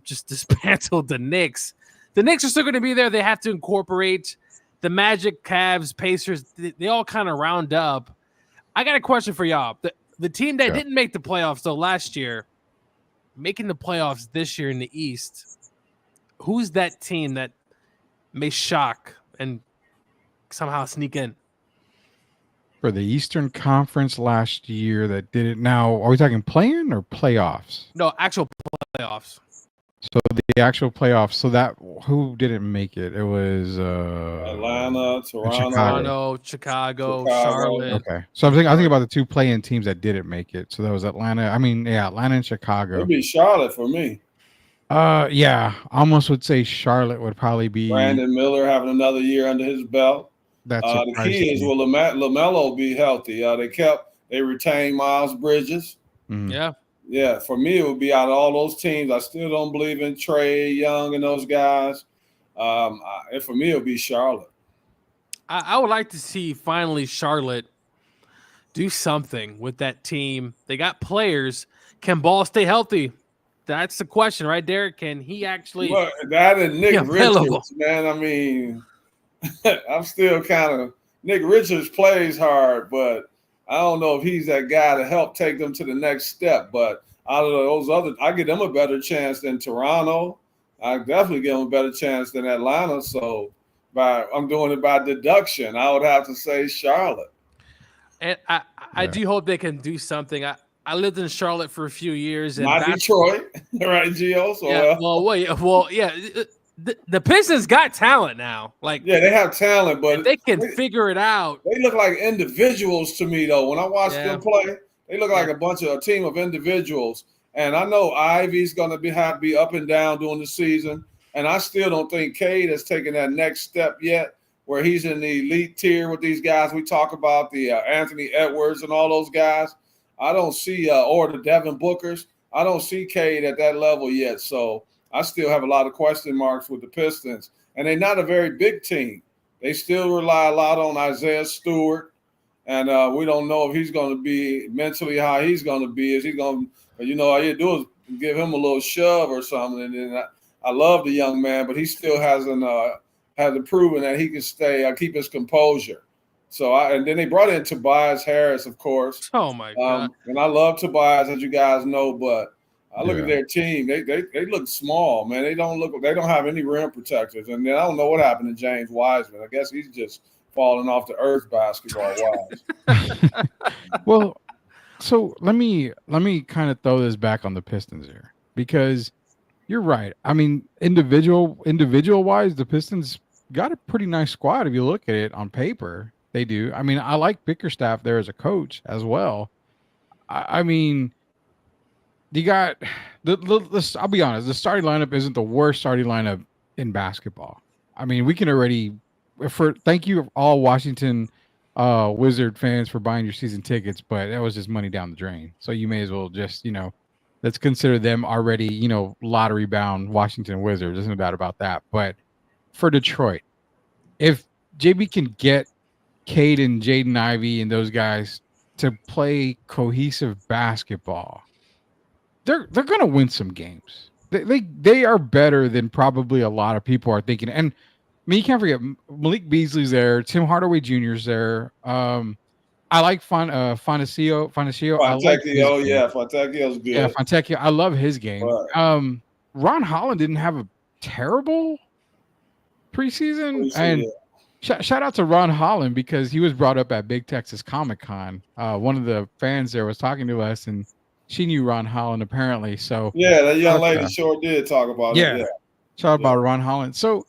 Just dismantled the Knicks. The Knicks are still going to be there. They have to incorporate the Magic, Cavs, Pacers. They all kind of round up. I got a question for y'all. The team that didn't make the playoffs, though, last year, making the playoffs this year in the East, who's that team that may shock and somehow sneak in? For the Eastern Conference last year that did it. Now, are we talking play-in or playoffs? No, actual playoffs. So the actual playoffs. So that who didn't make it? It was Atlanta, Toronto, Chicago, Charlotte. Okay. So I'm thinking about the two play-in teams that didn't make it. So that was Atlanta. Atlanta and Chicago. It'd be Charlotte for me. Yeah. Almost would say Charlotte would probably be. Brandon Miller having another year under his belt. That's the key is will LaMelo be healthy? They retained Miles Bridges. Mm-hmm. Yeah. For me, it would be out of all those teams. I still don't believe in Trae Young and those guys. For me, it would be Charlotte. I would like to see finally Charlotte do something with that team. They got players. Can Ball stay healthy? That's the question, right, Derek? Can he actually? Well, that and Nick available? Richards, man. I mean, I'm still kind of Nick Richards plays hard, but I don't know if he's that guy to help take them to the next step. But out of those other, I give them a better chance than Toronto. I definitely give them a better chance than Atlanta. So I'm doing it by deduction. I would have to say Charlotte. And I do hope they can do something. I lived in Charlotte for a few years. And Not Detroit, right, Gio? So, yeah, the Pistons got talent now. Like, yeah, they have talent, but they can figure it out. They look like individuals to me, though. When I watch them play, they look like a team of individuals. And I know Ivy's going to be up and down during the season. And I still don't think Cade has taken that next step yet, where he's in the elite tier with these guys we talk about, the Anthony Edwards and all those guys. I don't see, or the Devin Bookers. I don't see Cade at that level yet. So I still have a lot of question marks with the Pistons. And they're not a very big team. They still rely a lot on Isaiah Stewart. And we don't know if he's going to be mentally how he's going to be. Is he going to, all you do is give him a little shove or something. And then I love the young man, but he still hasn't proven that he can keep his composure. So and then they brought in Tobias Harris, of course. Oh my God! And I love Tobias, as you guys know, but I look at their team; they look small, man. They don't have any rim protectors, and then I don't know what happened to James Wiseman. I guess he's just falling off the earth basketball wise. Well, so let me kind of throw this back on the Pistons here, because you're right. I mean, individual wise, the Pistons got a pretty nice squad if you look at it on paper. They do. I mean, I like Bickerstaff there as a coach as well. I mean, you got I'll be honest, the starting lineup isn't the worst starting lineup in basketball. I mean, we can already thank you all Washington Wizard fans for buying your season tickets, but that was just money down the drain. So you may as well just, let's consider them already, lottery bound Washington Wizards. There's no doubt about that. But for Detroit, if JB can get Cade and Jaden Ivey and those guys to play cohesive basketball, they're going to win some games. They are better than probably a lot of people are thinking. And you can't forget Malik Beasley's there, Tim Hardaway Jr.'s there. I like Fontecchio. Fontecchio's good. Yeah, Fontecchio. I love his game. Right. Ron Holland didn't have a terrible preseason. And shout out to Ron Holland, because he was brought up at Big Texas Comic-Con. One of the fans there was talking to us, and she knew Ron Holland apparently. So yeah, that young lady sure did talk about it. Yeah. Shout out about Ron Holland. So,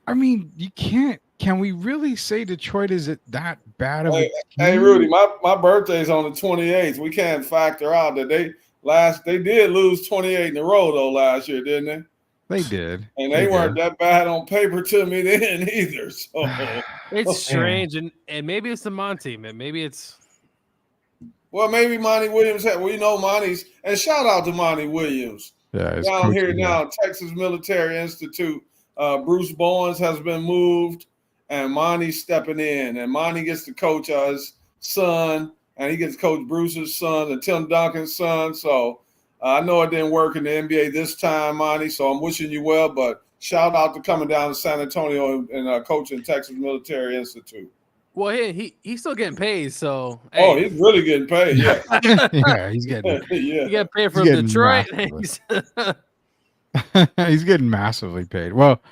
I mean, can we really say Detroit is that bad of a team? Hey, Rudy, my birthday's on the 28th. We can't factor out that they did lose 28 in a row though last year, didn't they? They did. And they weren't that bad on paper to me then either. So it's strange, and maybe it's the Monty, man. Maybe it's maybe Monty Williams Monty's, and shout out to Monty Williams. Yeah, down here now, Texas Military Institute. Bruce Bowens has been moved, and Monty's stepping in. And Monty gets to coach his son, and he gets to coach Bruce's son and Tim Duncan's son. So I know it didn't work in the NBA this time, Monty, so I'm wishing you well. But shout out to coming down to San Antonio and coaching Texas Military Institute. Well, he's still getting paid, so. Hey. Oh, he's really getting paid, yeah. Yeah, he's getting He got paid from Detroit. He's getting massively paid. Well,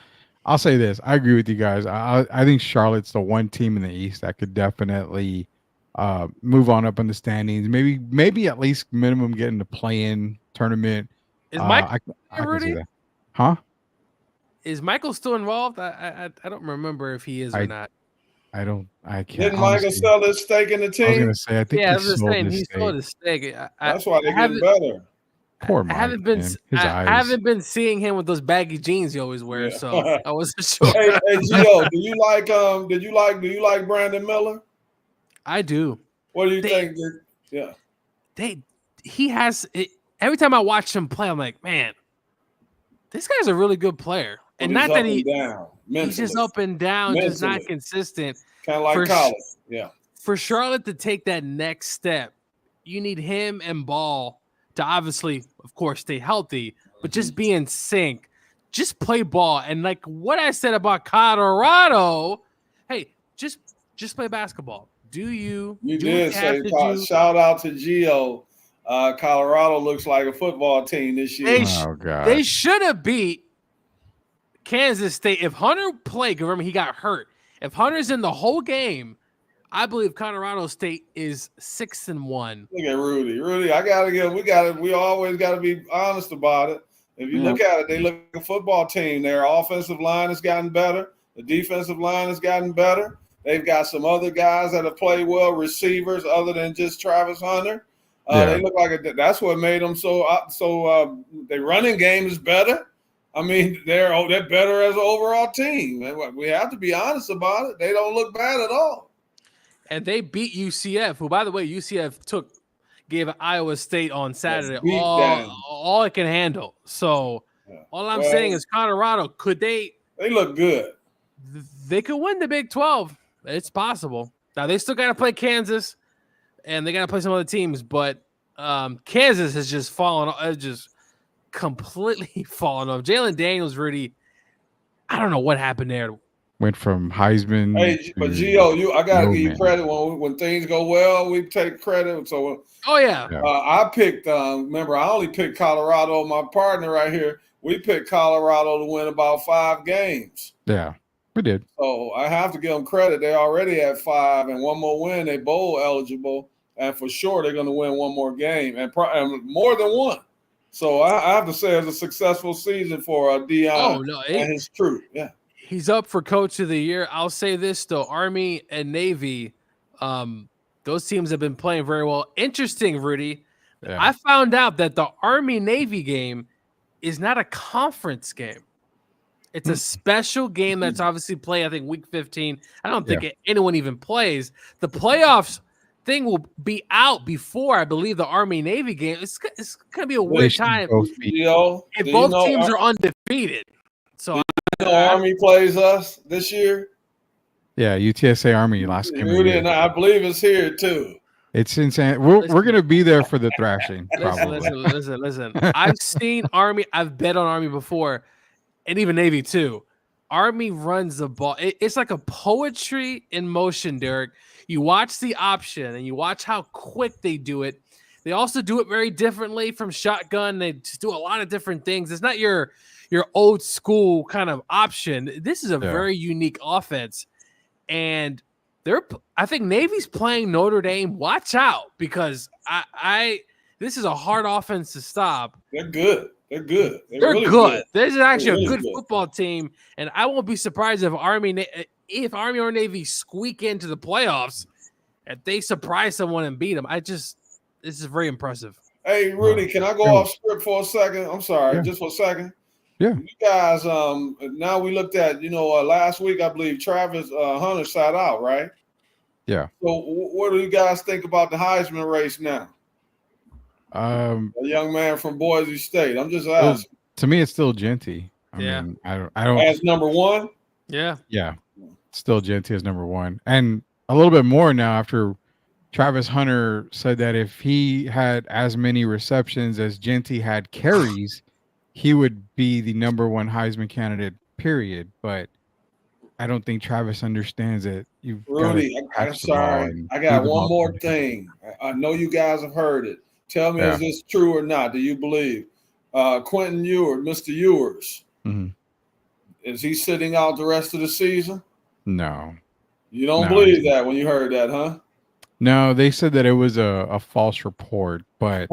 I'll say this. I agree with you guys. I think Charlotte's the one team in the East that could definitely move on up in the standings. Maybe at least minimum get in the play-in tournament. Is Michael I can see that. Huh? Is Michael still involved? I don't remember if he is or not. I can't. Didn't Michael sell his stake in the team? I was going to say, I think he sold his stake. That's why they're getting better. Poor Mike, I haven't been seeing him with those baggy jeans he always wears, so I wasn't sure. Hey, Gio, do you like Brandon Miller? I do. What do you think? Yeah. He has it, every time I watch him play, I'm like, man, this guy's a really good player. And not that he's just up and down, just not consistent. Kind of like college. Yeah. for Charlotte to take that next step, you need him and Ball to obviously, of course, stay healthy, but just be in sync. Just play ball. And like what I said about Colorado, hey, just play basketball. You did say shout out to Gio. Colorado looks like a football team this year. They should have beat Kansas State. If Hunter played, remember he got hurt. If Hunter's in the whole game, I believe Colorado State is 6-1. Look at Rudy. We always gotta be honest about it. If you look at it, they look like a football team. Their offensive line has gotten better. The defensive line has gotten better. They've got some other guys that have played well, receivers other than just Travis Hunter. They look like that's what made them so. Their running game is better. I mean, they're better as an overall team. We have to be honest about it. They don't look bad at all. And they beat UCF, who, by the way, UCF gave Iowa State on Saturday all it can handle. So all I'm saying is Colorado, they look good. They could win the Big 12. It's possible. Now they still got to play Kansas, and they got to play some other teams. But Kansas has just completely fallen off. Jalen Daniels really, I don't know what happened there. Went from Heisman. Hey, but Gio, I gotta give you credit when things go well. We take credit. So, I picked. Remember, I only picked Colorado. My partner right here, we picked Colorado to win about 5 games. Yeah, we did. So I have to give them credit. They already at 5, and one more win, they bowl eligible, and for sure they're going to win one more game and more than one. So I have to say it's a successful season for Dion and his crew. Yeah. He's up for Coach of the Year. I'll say this, though. Army and Navy, those teams have been playing very well. Interesting, Rudy. Yeah. I found out that the Army-Navy game is not a conference game. It's a special game that's obviously played, I think, week 15. I don't think anyone even plays. The playoffs thing will be out before, I believe, the Army-Navy game. It's going to be a weird time if both teams are undefeated. So Army plays us this year. Yeah, UTSA Army last game. And I believe it's here too. It's insane. We're gonna be there for the thrashing. Probably. Listen. I've seen Army. I've bet on Army before, and even Navy too. Army runs the ball. It's like a poetry in motion, Derek. You watch the option and you watch how quick they do it. They also do it very differently from shotgun. They just do a lot of different things. It's not your old school kind of option. This is a very unique offense. And I think Navy's playing Notre Dame. Watch out, because this is a hard offense to stop. They're good. They're good. They're really good. This is actually a good football team. And I won't be surprised if Army or Navy squeak into the playoffs, if they surprise someone and beat them. this is very impressive. Hey, Rudy, can I go off script for a second? I'm sorry, just for a second. Yeah. You guys, now we looked at, last week, I believe Travis Hunter sat out, right? Yeah. So what do you guys think about the Heisman race now? A young man from Boise State. I'm just asking. To me, it's still Genty. I mean, I don't. As number 1? Yeah. Yeah. Still Genty as number 1. And a little bit more now after Travis Hunter said that if he had as many receptions as Genty had carries, he would be the number 1 Heisman candidate, period. But I don't think Travis understands it. Rudy, I'm sorry. I got one more thing. I know you guys have heard it. Tell me, is this true or not? Do you believe Quentin Ewers, Mr. Ewers, is he sitting out the rest of the season? No. You don't believe that when you heard that, huh? No, they said that it was a false report, but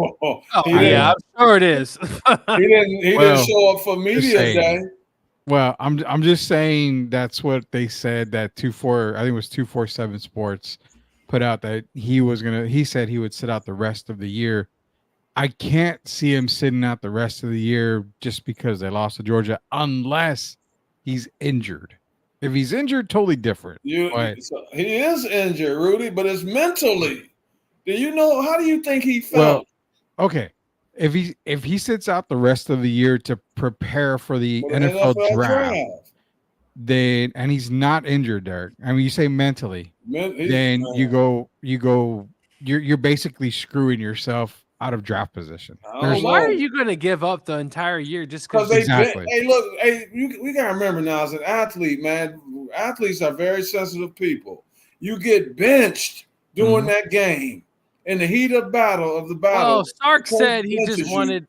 I'm sure it is. He didn't show up for media day. Well, I'm just saying that's what they said. That I think it was 247 Sports put out that he said he would sit out the rest of the year. I can't see him sitting out the rest of the year just because they lost to Georgia, unless he's injured. If he's injured, totally different. He is injured, Rudy, but it's mentally. How do you think he felt? Well, okay. If he sits out the rest of the year to prepare for the NFL draft, then and he's not injured, Derek. I mean, you say mentally, then you're basically screwing yourself out of draft position. Well, why are you going to give up the entire year just because? Exactly. Hey, look, we gotta remember now, as an athlete, man, athletes are very sensitive people. You get benched during that game in the heat of the battle. Well, Stark said he just wanted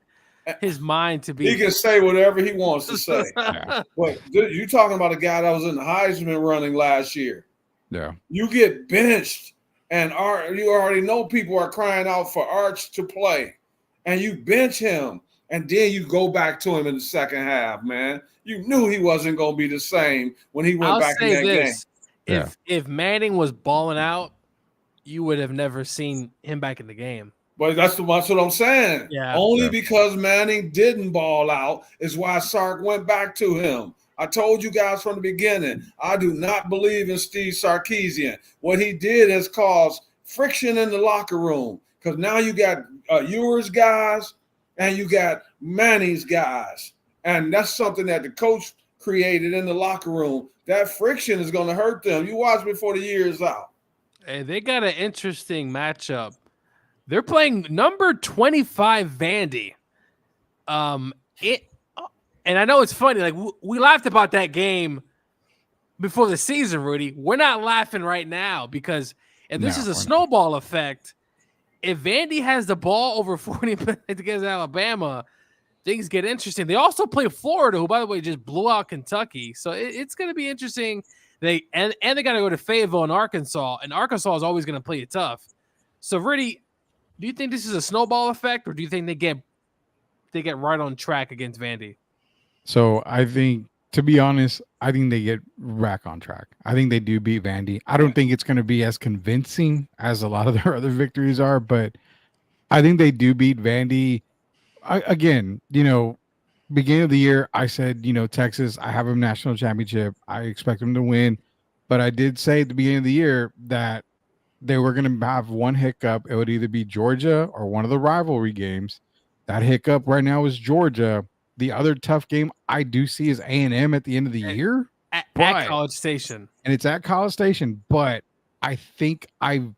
his mind to be. He can say whatever he wants to say. But you talking about a guy that was in the Heisman running last year. Yeah. You get benched, and you already know people are crying out for Arch to play, and you bench him, and then you go back to him in the second half, man. You knew he wasn't going to be the same when he went back in that game. If Manning was balling out, you would have never seen him back in the game. But that's what I'm saying. Yeah. Only because Manning didn't ball out is why Sark went back to him. I told you guys from the beginning, I do not believe in Steve Sarkisian. What he did has caused friction in the locker room because now you got Ewers guys and you got Manning's guys. And that's something that the coach created in the locker room. That friction is going to hurt them. You watch before the year is out. Hey, they got an interesting matchup. They're playing number 25 Vandy. And I know it's funny. Like we laughed about that game before the season, Rudy. We're not laughing right now because if this is a snowball effect, if Vandy has the ball over 40 minutes against Alabama, things get interesting. They also play Florida, who, by the way, just blew out Kentucky. So it's going to be interesting. They got to go to Fayetteville and Arkansas is always going to play it tough. So, Rudy, do you think this is a snowball effect, or do you think they get right on track against Vandy? So I think, to be honest, I think they get back on track. I think they do beat Vandy. I don't think it's going to be as convincing as a lot of their other victories are, but I think they do beat Vandy. Again, beginning of the year, I said, Texas, I have a national championship. I expect them to win. But I did say at the beginning of the year that they were going to have one hiccup. It would either be Georgia or one of the rivalry games. That hiccup right now is Georgia. The other tough game I do see is A&M at the end of the year. At College Station. And it's at College Station. But I think we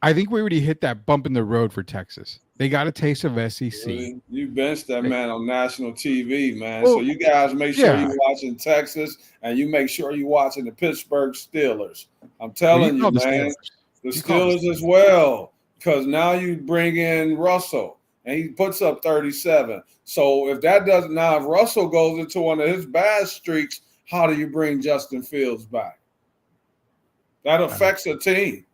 already hit that bump in the road for Texas. They got a taste of SEC. Really? You benched that man on national TV, man. So you guys make sure you're watching Texas and you make sure you're watching the Pittsburgh Steelers. I'm telling you, man. The Steelers as well, because now you bring in Russell and he puts up 37. So if Russell goes into one of his bad streaks, how do you bring Justin Fields back? That affects a team.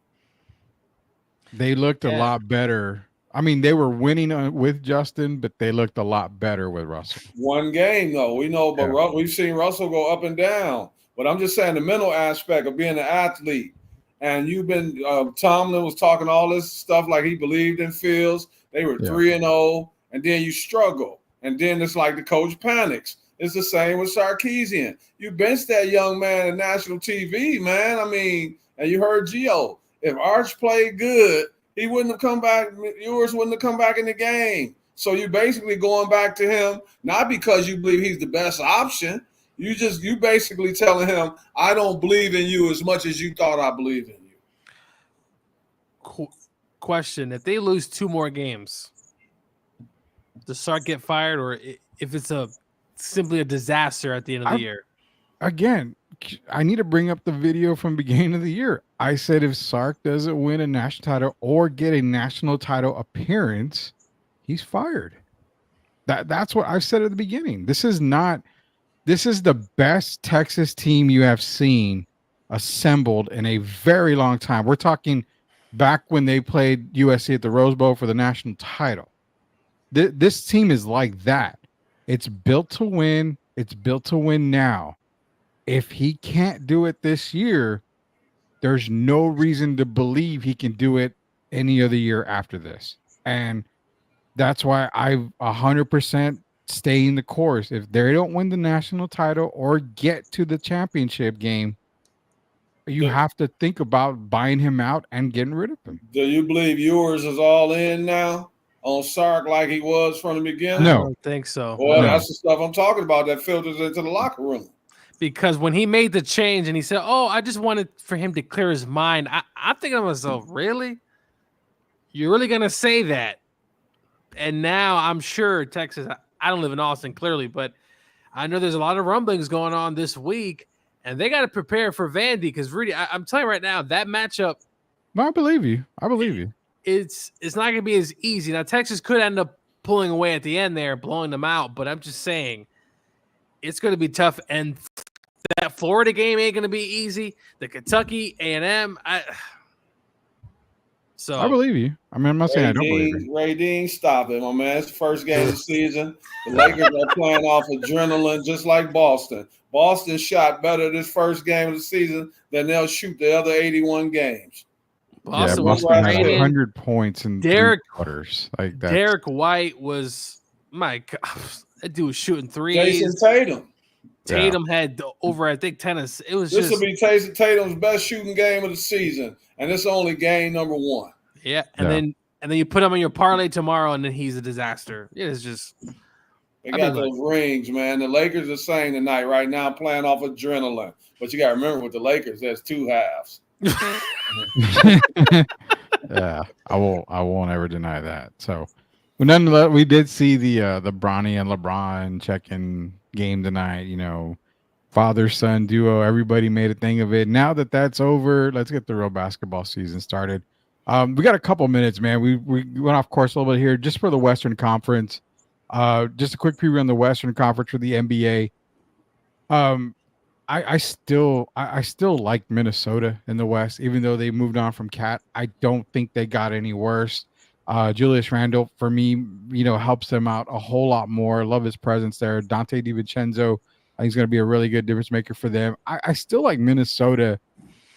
They looked a lot better. I mean, they were winning with Justin, but they looked a lot better with Russell. One game, though. We know, but we've seen Russell go up and down. But I'm just saying the mental aspect of being an athlete. And you've been Tomlin was talking all this stuff like he believed in Fields. They were 3-0, and then you struggle. And then it's like the coach panics. It's the same with Sarkisian. You benched that young man on national TV, man. I mean, and you heard Gio. If Arch played good, he wouldn't have come back. Ewers wouldn't have come back in the game. So you're basically going back to him, not because you believe he's the best option. You basically telling him, I don't believe in you as much as you thought I believed in you. Question: if they lose 2 more games, does Sark get fired, or if it's simply a disaster at the end of the year? Again, I need to bring up the video from beginning of the year. I said if Sark doesn't win a national title or get a national title appearance, he's fired. That's what I said at the beginning. This is the best Texas team you have seen assembled in a very long time. We're talking back when they played USC at the Rose Bowl for the national title. This team is like that. It's built to win. It's built to win now. If he can't do it this year, there's no reason to believe he can do it any other year after this. And that's why I 100% staying the course. If they don't win the national title or get to the championship game, you have to think about buying him out and getting rid of him. Do you believe Ewers is all in now on Sark like he was from the beginning? No. I don't think so. Well, that's the stuff I'm talking about that filters into the locker room. because when he made the change and he said, "Oh, I just wanted for him to clear his mind," I'm thinking to myself, "Really? You're really gonna say that?" And now I'm sure Texas. I don't live in Austin, clearly, but I know there's a lot of rumblings going on this week, and they got to prepare for Vandy because Rudy. I'm telling you right now, that matchup. No, I believe you. I believe you. It's not going to be as easy. Now Texas could end up pulling away at the end there, blowing them out, but I'm just saying it's going to be tough. And that Florida game ain't going to be easy. The Kentucky A&M, So I believe you. I mean, I'm not saying I don't believe you. Ray Dean, stop it, my man. It's the first game of the season. The Lakers are playing off adrenaline, just like Boston. Boston shot better this first game of the season than they'll shoot the other 81 games. Boston Boston had 100 points in 3 quarters. Like that. Derek White was, my God, that dude was shooting threes. Jason Tatum. Tatum had over, I think, tennis. It was this will be Tatum's best shooting game of the season, and it's only game number 1. Yeah, and then you put him in your parlay tomorrow, and then he's a disaster. It's just they got those rings, man. The Lakers are saying tonight, right now, playing off adrenaline. But you got to remember, with the Lakers, there's 2 halves. Yeah, I won't ever deny that. So, but nonetheless, we did see the Bronny and LeBron check-in game tonight. You know, father-son duo. Everybody made a thing of it. Now that that's over, let's get the real basketball season started. We got a couple minutes, man. We went off course a little bit here just for the Western Conference. Just a quick preview on the Western Conference for the NBA. I still like Minnesota in the West, even though they moved on from Cat. I don't think they got any worse. Julius Randle, for me, helps them out a whole lot more. Love his presence there. Dante DiVincenzo, I think he's going to be a really good difference maker for them. I still like Minnesota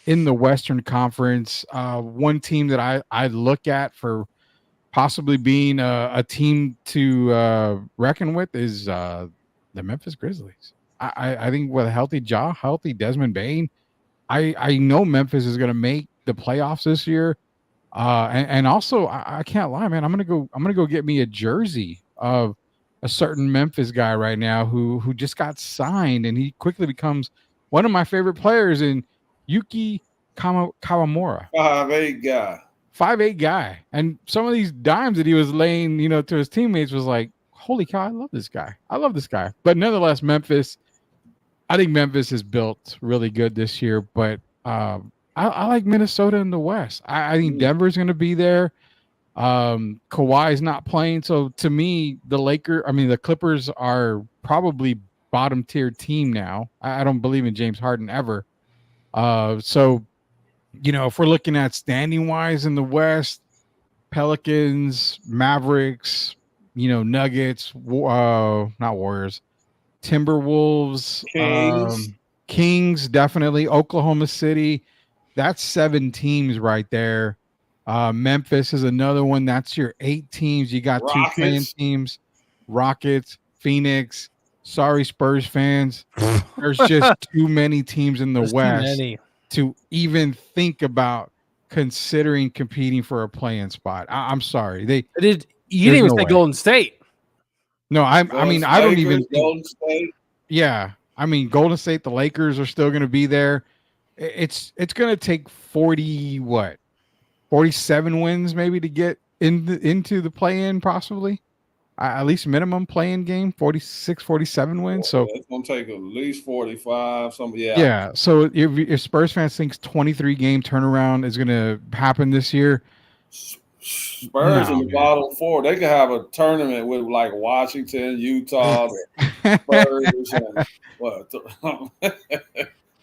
in the Western Conference. One team that I look at for possibly being a team to reckon with is the Memphis Grizzlies. I think with a healthy Ja, healthy Desmond Bane, I know Memphis is going to make the playoffs this year. And also, I can't lie, man. I'm gonna go get me a jersey of a certain Memphis guy right now who just got signed, and he quickly becomes one of my favorite players in Yuki Kawamura. 5'8" guy. And some of these dimes that he was laying, to his teammates was like, holy cow, I love this guy. But nonetheless, I think Memphis is built really good this year, but I like Minnesota in the West. I think Denver's going to be there. Kawhi's not playing. So to me, the Clippers are probably bottom tier team now. I don't believe in James Harden ever. So, if we're looking at standing wise in the West, Pelicans, Mavericks, Nuggets, not Warriors, Timberwolves, Kings, definitely, Oklahoma City. That's 7 teams right there. Memphis is another one. That's your 8 teams. You got Rockets. 2 playing teams, Rockets, Phoenix. Sorry, Spurs fans. There's just too many teams in the West to even think about considering competing for a play-in spot. I'm sorry. You didn't even say Golden State. No, I mean, I don't even think Golden State. Yeah. I mean, Golden State, the Lakers are still going to be there. It's going to take 47 wins maybe to get into the play-in, possibly. At least minimum play-in game, 46, 47 wins. So it's going to take at least 45. Yeah. So if Spurs fans thinks 23-game turnaround is going to happen this year, Spurs in the bottom 4, they could have a tournament with like Washington, Utah, Spurs, and what?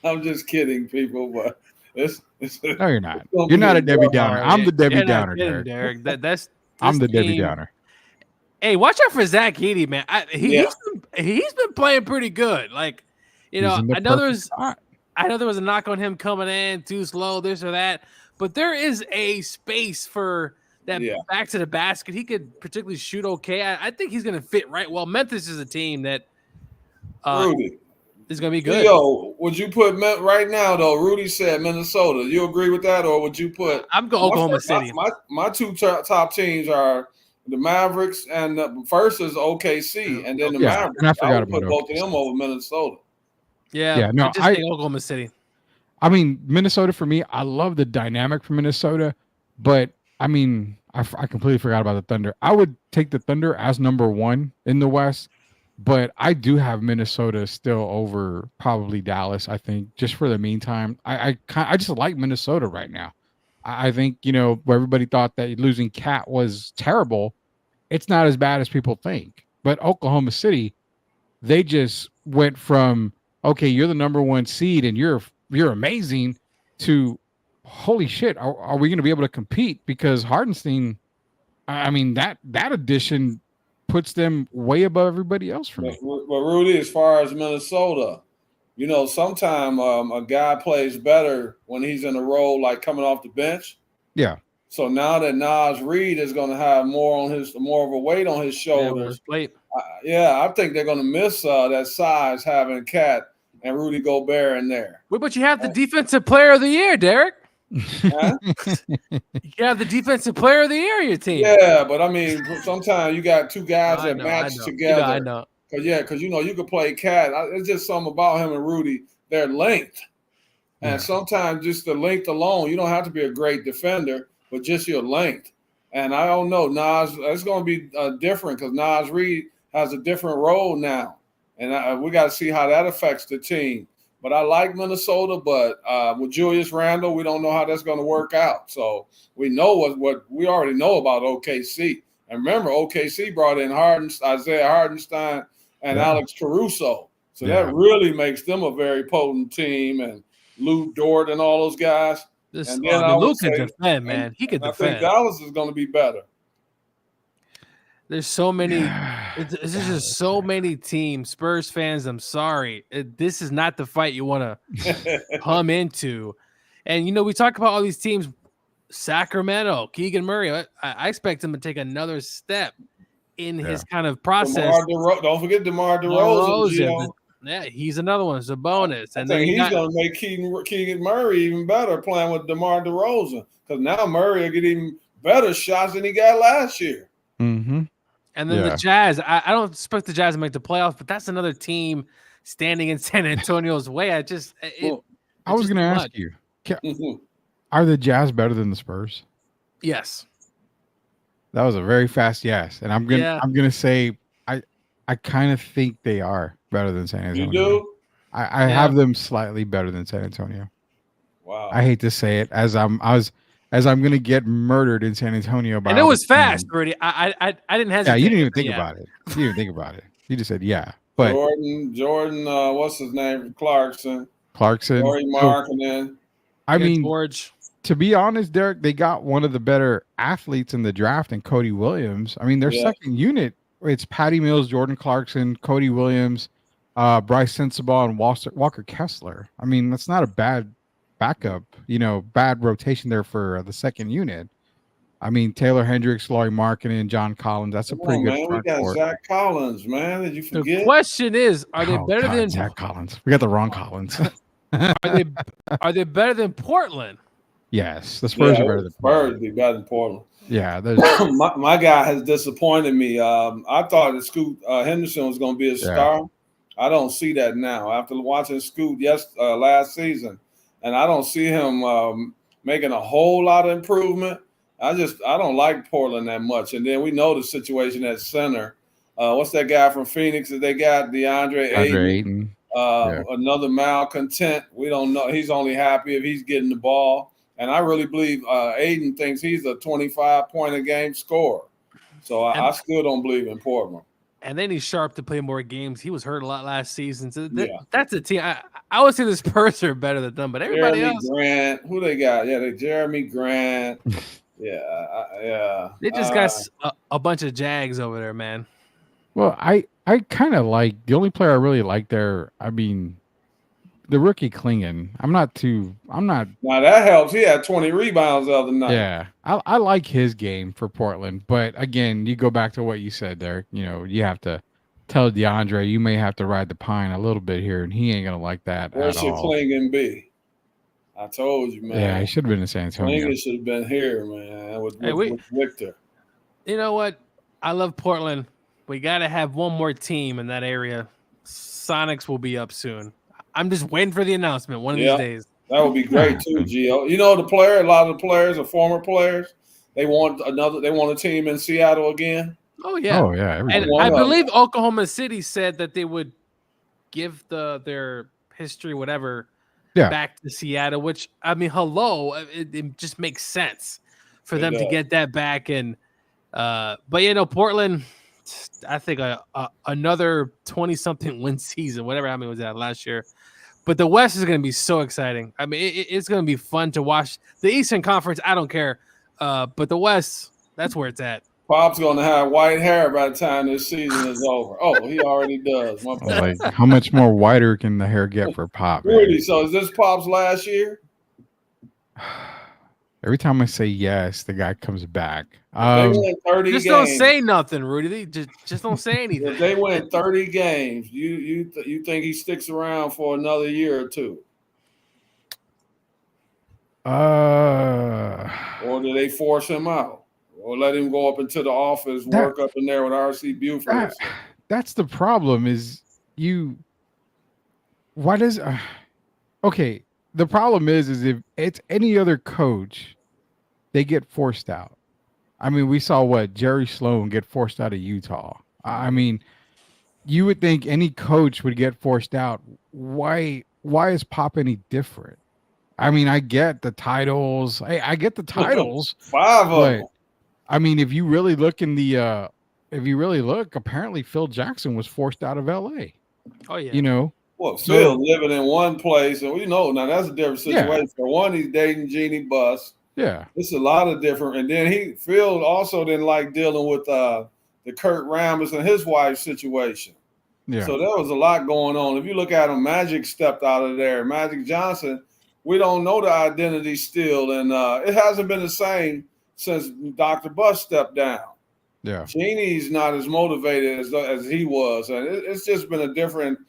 I'm just kidding, people, but it's no, you're not. You're not a Debbie Downer. I'm the Debbie Downer, Derek. I'm the Debbie Downer. Hey, watch out for Zach Edey, man. He's been playing pretty good. Like, I know there was a knock on him coming in too slow, this or that, but there is a space for that back to the basket. He could particularly shoot okay. I think he's going to fit right well. Memphis is a team that Rudy is going to be good. Yo, would you put right now though? Rudy said Minnesota. You agree with that, or would you put? I'm going Oklahoma City. My 2 top teams are the Mavericks, and first is OKC, and then the Mavericks. And I forgot about both of them over Minnesota. Yeah, no, I just think Oklahoma City. I mean, Minnesota for me, I love the dynamic for Minnesota, but I mean, I completely forgot about the Thunder. I would take the Thunder as number 1 in the West, but I do have Minnesota still over probably Dallas. I think just for the meantime, I just like Minnesota right now. I think where everybody thought that losing Cat was terrible, it's not as bad as people think. But Oklahoma City, they just went from, okay, you're the number 1 seed and you're amazing, to holy shit, are we going to be able to compete? Because Hardenstein, I mean, that addition puts them way above everybody else for me. But Rudy, as far as Minnesota, sometimes a guy plays better when he's in a role like coming off the bench. Yeah. So now that Naz Reid is going to have more of a weight on his shoulders, I think they're going to miss that size having Cat and Rudy Gobert in there. Wait, but you have the defensive player of the year, Derek. Huh? You have the defensive player of the year on your team. Yeah, but I mean, sometimes you got two guys that match together. I know. Because you could play Cat. It's just something about him and Rudy, their length. And sometimes just the length alone, you don't have to be a great defender, but just your length. And I don't know, Naz, it's going to be different because Naz Reid has a different role now. And we got to see how that affects the team. But I like Minnesota, but with Julius Randle, we don't know how that's going to work out. So we know what we already know about OKC. And remember, OKC brought in Isaiah Hardenstein and Alex Caruso. So that really makes them a very potent team. And Lou Dort and all those guys. Lou can defend, man. He can defend. I think Dallas is going to be better. There's so many. There's just so many teams. Spurs fans, I'm sorry. This is not the fight you want to come into. And, we talk about all these teams. Sacramento, Keegan Murray. I expect him to take another step in his kind of process. Don't forget DeMar DeRozan. Yeah, he's another one. Sabonis. And then he's going to make Keegan Murray even better playing with DeMar DeRozan, because now Murray will get even better shots than he got last year. Mm-hmm. And then the Jazz. I don't expect the Jazz to make the playoffs, but that's another team standing in San Antonio's way. I was going to ask you, are the Jazz better than the Spurs? Yes. That was a very fast yes, and I'm gonna say I kind of think they are better than San Antonio. You do? I have them slightly better than San Antonio. Wow. I hate to say it, as I'm gonna get murdered in San Antonio. And it was fast, Rudy. I didn't hesitate. Yeah, you didn't even think about it. You didn't think about it. You just said But Jordan, what's his name? Clarkson. Jordan Markkanen. I mean, George. To be honest, Derek, they got one of the better athletes in the draft in Cody Williams. I mean, their second unit, it's Patty Mills, Jordan Clarkson, Cody Williams, Bryce Sensabaugh, and Walker Kessler. I mean, that's not a bad backup, bad rotation there for the second unit. I mean, Taylor Hendricks, Lauri Markkanen, John Collins. That's a pretty good front court. We got Zach Collins, man. Did you forget? The question is, are they better than Zach Collins? We got the wrong Collins. Are they better than Portland? Yes, the Spurs are better than Portland. Spurs be better than Portland. Yeah, my guy has disappointed me. I thought that Scoot Henderson was going to be a star. I don't see that now after watching Scoot last season, and I don't see him making a whole lot of improvement. I don't like Portland that much. And then we know the situation at center. What's that guy from Phoenix that they got? DeAndre Ayton. Another malcontent. We don't know. He's only happy if he's getting the ball. And I really believe Aiden thinks he's a 25-point-a-game scorer. So I still don't believe in Portland. And then he's sharp to play more games. He was hurt a lot last season. So that's a team. I would say the Spurs are better than them, but everybody else. Grant, who they got? Yeah, Jeremy Grant. Yeah. They just got a bunch of Jags over there, man. Well, I kind of like the only player I really like there. I mean, the rookie Klingon. I'm not. Now that helps. He had 20 rebounds the other night. Yeah, I like his game for Portland. But again, you go back to what you said, Derek. You have to tell DeAndre you may have to ride the pine a little bit here, and he ain't gonna like that Where at should all. Klingon be? I told you, man. Yeah, he should have been in San Antonio. Klingon should have been here, man, with Victor. You know what? I love Portland. We got to have one more team in that area. Sonics will be up soon. I'm just waiting for the announcement one of these days. That would be great too, Gio. You know, a lot of the players are former players. They want a team in Seattle again. Oh yeah. Everybody. And I believe Oklahoma City said that they would give their history, whatever, back to Seattle, which, I mean, it just makes sense for them to get that back. And but Portland, I think another 20-something win season, whatever how many was that last year. But the West is going to be so exciting. I mean, it's going to be fun to watch. The Eastern Conference, I don't care. But the West, that's where it's at. Pop's going to have white hair by the time this season is over. Oh, he already does. Like, how much more whiter can the hair get for Pop? Really? So is this Pop's last year? Every time I say yes, the guy comes back. They win 30 just games. Don't say nothing, Rudy. Just don't say anything. If they win 30 games, you think he sticks around for another year or two? Or do they force him out? Or let him go up into the office, work up in there with R.C. Buford? That's the problem okay, the problem is if it's any other coach, they get forced out. I mean, we saw Jerry Sloan get forced out of Utah. I mean, you would think any coach would get forced out. Why is Pop any different? I mean, I get the titles. I get the titles. 5 of them. I mean, if you really look apparently Phil Jackson was forced out of LA. Oh yeah. Well, Phil living in one place, and now that's a different situation. Yeah. For one, he's dating Jeannie Buss. Yeah. It's a lot of different. And then Phil also didn't like dealing with the Kurt Rambis and his wife's situation. Yeah. So there was a lot going on. If you look at him, Magic stepped out of there. Magic Johnson, we don't know the identity still, and it hasn't been the same since Dr. Buss stepped down. Yeah. Jeannie's not as motivated as he was, and it's just been a different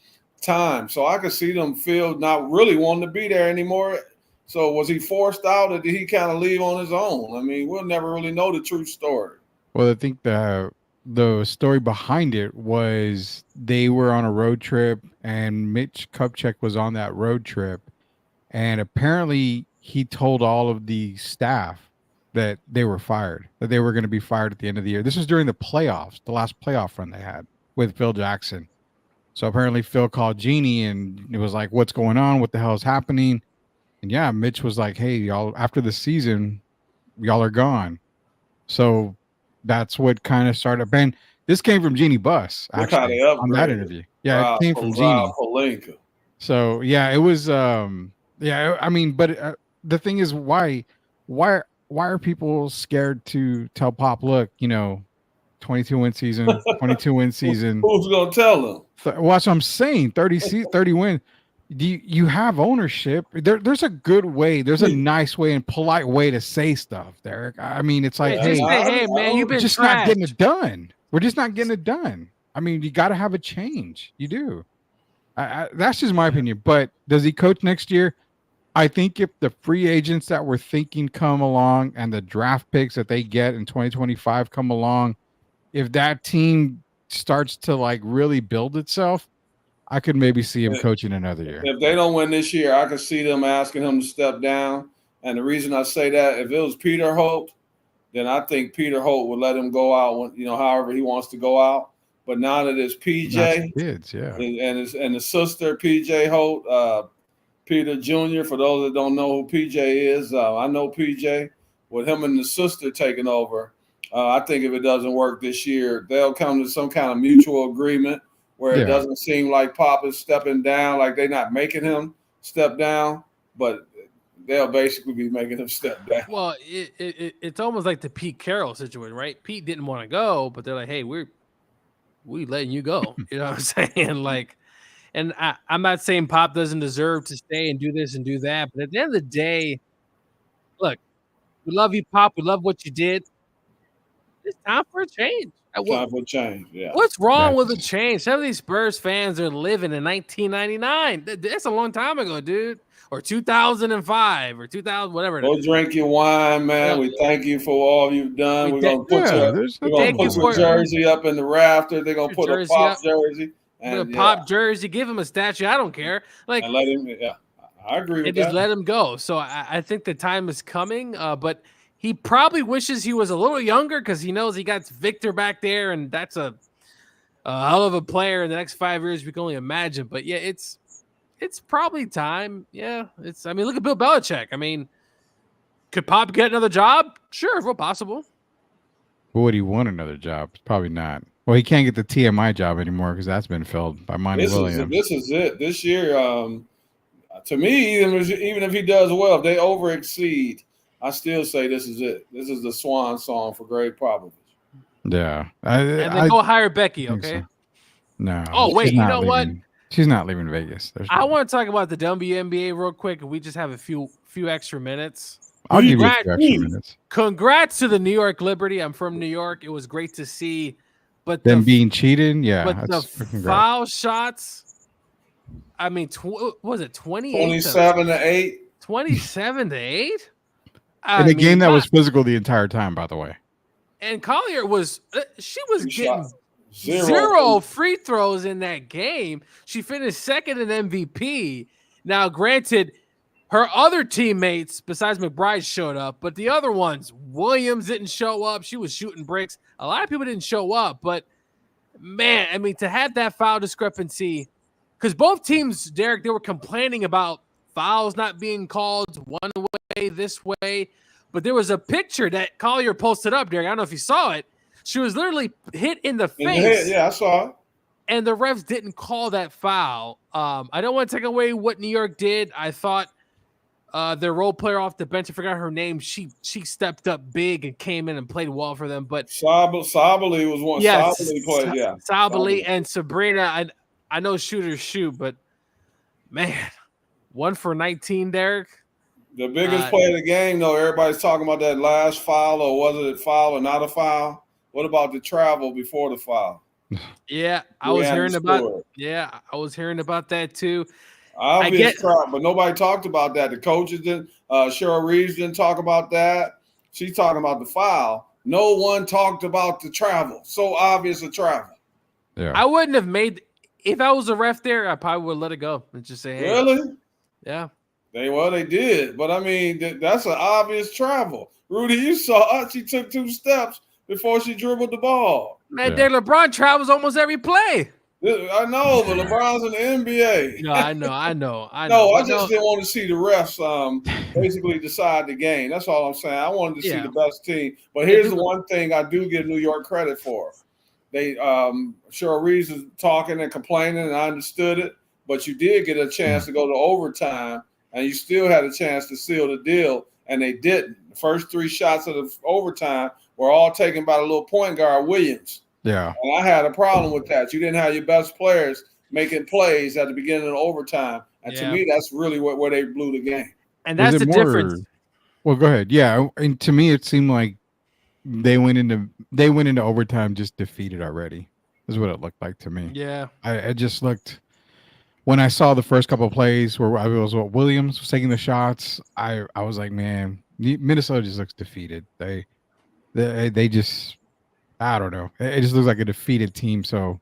time. So I could see Phil not really wanting to be there anymore. So was he forced out, or did he kind of leave on his own? I mean, we'll never really know the true story. Well, I think the story behind it was they were on a road trip, and Mitch Kupchak was on that road trip, and apparently he told all of the staff that they were fired, that they were going to be fired at the end of the year. This was during the playoffs, the last playoff run they had with Phil Jackson. So apparently Phil called Jeannie and it was like, what's going on? What the hell is happening? And yeah, Mitch was like, hey, y'all, after the season, y'all are gone. So that's what kind of started. And this came from Jeannie Buss, actually, on that interview. Yeah, it came from Jeannie. So yeah, it was, I mean, but the thing is, why are people scared to tell Pop, look, 22 win season, 22 win season. Who's going to tell them? Well, that's what I'm saying. 30 win. You have ownership. There's a good way. There's a nice way and polite way to say stuff, Derek. I mean, it's like, hey man, you've been just not getting it done. We're just not getting it done. I mean, you got to have a change. You do. That's just my opinion. But does he coach next year? I think if the free agents that we're thinking come along and the draft picks that they get in 2025 come along, if that team starts to really build itself, I could maybe see him coaching another year. If they don't win this year, I could see them asking him to step down. And the reason I say that, if it was Peter Holt, then I think Peter Holt would let him go out when, however he wants to go out. But now that it's PJ, kids, yeah, and the sister PJ Holt, Peter Jr., for those that don't know who PJ is, I know PJ. With him and the sister taking over, I think if it doesn't work this year, they'll come to some kind of mutual agreement where it doesn't seem like Pop is stepping down, like they're not making him step down, but they'll basically be making him step down. Well, it's almost like the Pete Carroll situation, right? Pete didn't want to go, but they're like, hey, we letting you go. You know what I'm saying? And I'm not saying Pop doesn't deserve to stay and do this and do that, but at the end of the day, look, we love you, Pop. We love what you did. It's time for a change. Time for a change, yeah. What's wrong with a change? Some of these Spurs fans are living in 1999. That's a long time ago, dude. Or 2005 or 2000, whatever. Go drink your wine, man. We thank you for all you've done. We're going to put your jersey up in the rafter. They're going to put a Pop jersey. And pop jersey, give him a statue. I don't care. Like, and let him. Yeah, I agree with and that. just let him go. So I think the time is coming. But he probably wishes he was a little younger because he knows he got Victor back there, and that's a hell of a player in the next 5 years. We can only imagine. But yeah, it's probably time. Yeah, I mean, look at Bill Belichick. I mean, could Pop get another job? Sure, if possible. But would he want another job? Probably not. Well, he can't get the TMI job anymore because that's been filled by Monty Williams. This is it. This year, to me, even if he does well, if they over exceed, I still say this is it. This is the swan song for Greg Popovich. Yeah. And then go hire Becky, okay? So. No. Oh, wait, you know what? She's not leaving Vegas. I want to talk about the WNBA real quick. We just have a few extra minutes. I'll give you a few extra minutes. Congrats to the New York Liberty. I'm from New York. It was great to see. But them being cheated, yeah. But the foul shots, I mean, was it 27 to 8? 27 to 8? In a game that was physical the entire time, by the way. And Collier she was getting zero zero free throws in that game. She finished second in MVP. Now, granted, her other teammates besides McBride showed up, but the other ones, Williams didn't show up. She was shooting bricks. A lot of people didn't show up, but man, I mean, to have that foul discrepancy, because both teams, Derek, they were complaining about fouls not being called one way, this way, but there was a picture that Collier posted up, Derek. I don't know if you saw it. She was literally hit in the face. Yeah, I saw it. And the refs didn't call that foul. I don't want to take away what New York did. I thought their role player off the bench, I forgot her name. She stepped up big and came in and played well for them. But Sabali was one. Yes, Sabali played. Yeah, Sabali and Sabrina. I know shooters shoot, but man, 1 for 19, Derek. The biggest play of the game, though. Everybody's talking about that last foul, or was it a foul or not a foul? What about the travel before the foul? Yeah, I was hearing about that too. Obvious crowd, but nobody talked about that. The coaches didn't. Cheryl Reeves didn't talk about that. She's talking about the foul. No one talked about the travel. So obvious a travel. Yeah, I wouldn't have made. If I was a ref there, I probably would let it go and just say, "Hey." Really? Yeah. They did, but I mean that's an obvious travel. Rudy, you saw she took 2 steps before she dribbled the ball. Man, LeBron travels almost every play. I know, but LeBron's in the NBA. No, I know. No, I just didn't want to see the refs basically decide the game. That's all I'm saying. I wanted to see the best team. But here's the one thing I do give New York credit for. They Cheryl Reeves is talking and complaining, and I understood it. But you did get a chance to go to overtime, and you still had a chance to seal the deal, and they didn't. The first 3 shots of the overtime were all taken by the little point guard, Williams. Yeah. And I had a problem with that. You didn't have your best players making plays at the beginning of overtime. And to me, that's really where they blew the game. And that's the difference. Well, go ahead. Yeah. And to me, it seemed like they went into overtime just defeated already. Is what it looked like to me. Yeah. I just looked when I saw the first couple of plays where Williams was taking the shots, I was like, man, Minnesota just looks defeated. They just, I don't know. It just looks like a defeated team. So,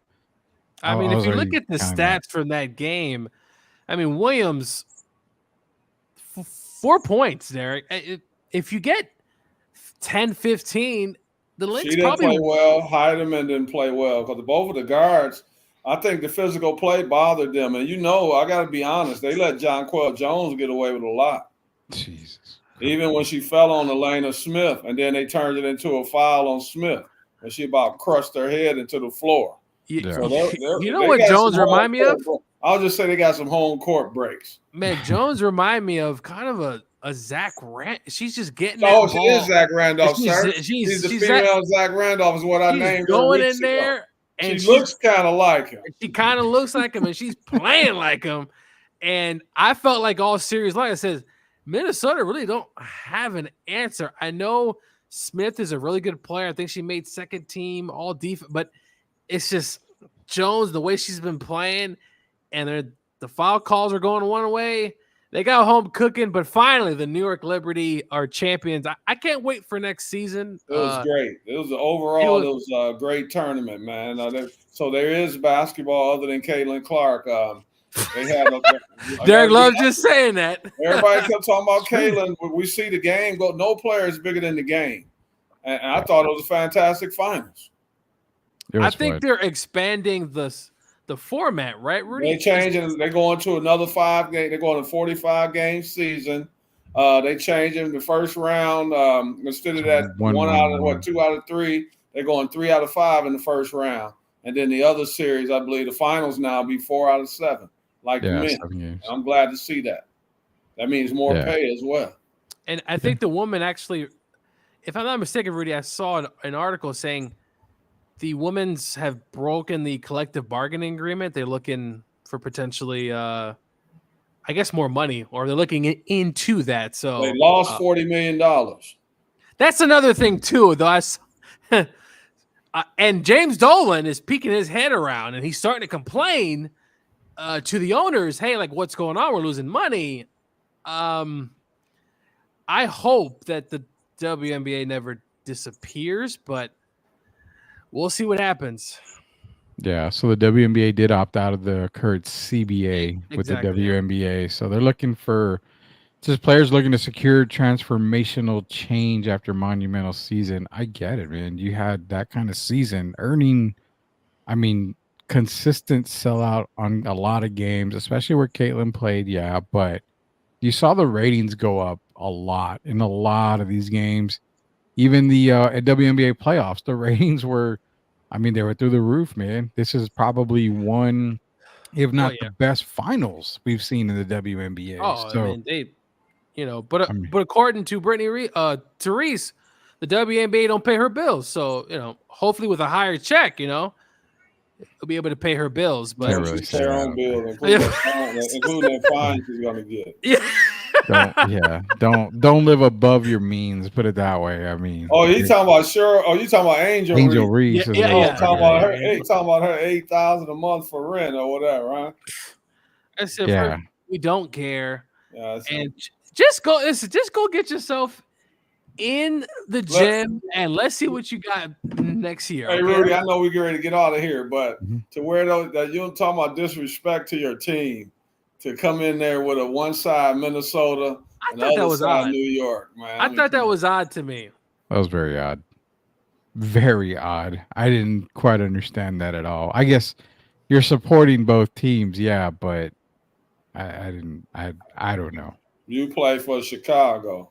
I mean, if you look at the stats from that game, I mean, Williams, 4 points, Derek. If you get 10, 15, the Lynx she didn't play well. Heidemann didn't play well because both of the guards, I think the physical play bothered them. And, I got to be honest, they let Jonquel Jones get away with a lot. Jesus. Even when she fell on Elena Smith, and then they turned it into a foul on Smith, and she about crushed her head into the floor. Yeah. So you know what Jones remind me of? I'll just say they got some home court breaks. Man, Jones remind me of kind of a Zach Randolph. She's just getting that she is Zach Randolph, sir. She's the female Zach Randolph is what I named her. Going in there, and she looks kind of like him. She kind of looks like him, and she's playing like him. And I felt like all series, like I said, Minnesota really don't have an answer. I know Smith is a really good player. I think she made second team all defense, but it's just Jones, the way she's been playing, and the foul calls are going one way. They got home cooking, but finally the New York Liberty are champions. I can't wait for next season. It was great. It was a great tournament, man. So there is basketball other than Caitlin Clark. They had Derek loves just saying that. Everybody kept talking about Caitlin. When we see the game go, no player is bigger than the game. And I thought it was a fantastic finals. I think they're expanding the format, right, Rudy? They're changing. They're going to another 5 game. They're going to 45 game season. They changing the first round instead of that 2 out of 3. They're going 3 out of 5 in the first round, and then the other series, I believe, the finals now be 4 out of 7, like the men. I'm glad to see that. That means more pay as well. And I think the woman actually, if I'm not mistaken, Rudy, I saw an article saying the women's have broken the collective bargaining agreement. They're looking for potentially, I guess, more money, or they're looking into that. So they lost $40 million. That's another thing too, though. And James Dolan is peeking his head around, and he's starting to complain to the owners, "Hey, like, what's going on? We're losing money." I hope that the WNBA never disappears, but we'll see what happens. Yeah, so the WNBA did opt out of the current CBA with the WNBA. So they're looking for just players looking to secure transformational change after monumental season. I get it, man. You had that kind of season earning, consistent sellout on a lot of games, especially where Caitlin played. Yeah, but you saw the ratings go up a lot in a lot of these games. Even the WNBA playoffs, the ratings were, they were through the roof, man. This is probably one, if not the best finals we've seen in the WNBA. Oh, so, but according to Brittany Therese, the WNBA don't pay her bills. So, hopefully with a higher check, they'll be able to pay her bills. But she's her own bills, including the fines she's gonna get. Yeah. Don't live above your means. Put it that way. You talking about Cheryl? Oh, you talking about Angel Reese? Talking about her. Talking about her $8,000 a month for rent or whatever, right? I said, we don't care. And just go get yourself in the gym and let's see what you got next year. Hey, Rudy, I know we're ready to get out of here, but to where that you don't talk about disrespect to your team. To come in there with a one side Minnesota and the other side New York, man. I thought that was odd to me. That was very odd. Very odd. I didn't quite understand that at all. I guess you're supporting both teams, yeah, but I don't know. You play for Chicago.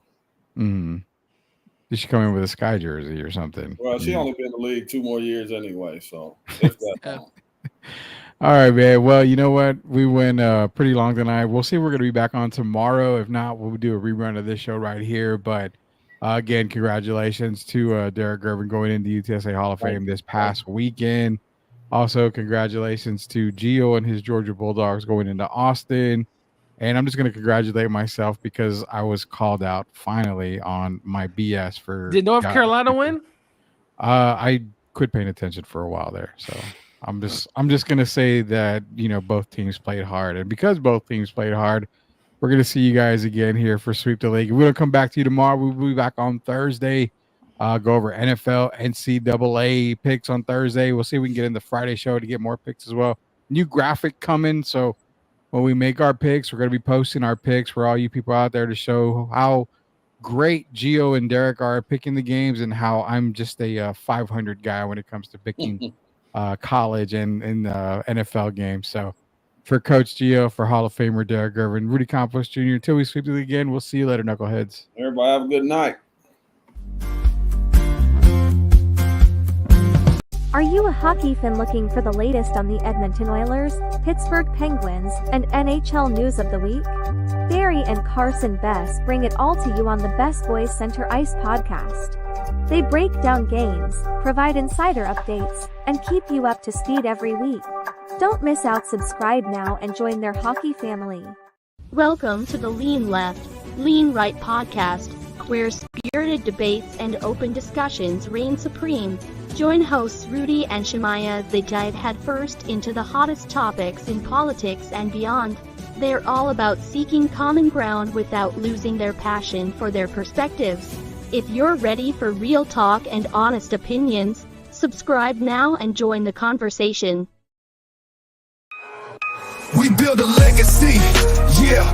Mm-hmm. You should come in with a Sky jersey or something. Well, she only been in the league 2 more years anyway, so if that All right, man. Well, you know what? We went pretty long tonight. We'll see if we're going to be back on tomorrow. If not, we'll do a rerun of this show right here. But again, congratulations to Derek Gervin going into UTSA Hall of Fame this past weekend. Also, congratulations to Gio and his Georgia Bulldogs going into Austin. And I'm just going to congratulate myself because I was called out finally on my BS for. Did North Carolina win? I quit paying attention for a while there, so. I'm just gonna say that both teams played hard, and because both teams played hard, we're gonna see you guys again here for Sweep the League. We're gonna come back to you tomorrow. We'll be back on Thursday. Go over NFL, NCAA picks on Thursday. We'll see if we can get in the Friday show to get more picks as well. New graphic coming, so when we make our picks, we're gonna be posting our picks for all you people out there to show how great Gio and Derek are picking the games, and how I'm just a 500 guy when it comes to picking. College and NFL games. So for Coach Gio, for Hall of Famer Derek Gervin, Rudy Campos Jr., until we sweep it again, we'll see you later, knuckleheads. Everybody have a good night. Are you a hockey fan looking for the latest on the Edmonton Oilers, Pittsburgh Penguins, and NHL news of the week? Barry and Carson Best bring it all to you on the Best Boys Center Ice podcast. They break down games, provide insider updates, and keep you up to speed every week. Don't miss out. Subscribe now and join their hockey family. Welcome to the Lean Left, Lean Right podcast, where spirited debates and open discussions reign supreme. Join hosts Rudy and Shemaya as they dive headfirst into the hottest topics in politics and beyond. They're all about seeking common ground without losing their passion for their perspectives. If you're ready for real talk and honest opinions, subscribe now and join the conversation. We build a legacy, yeah.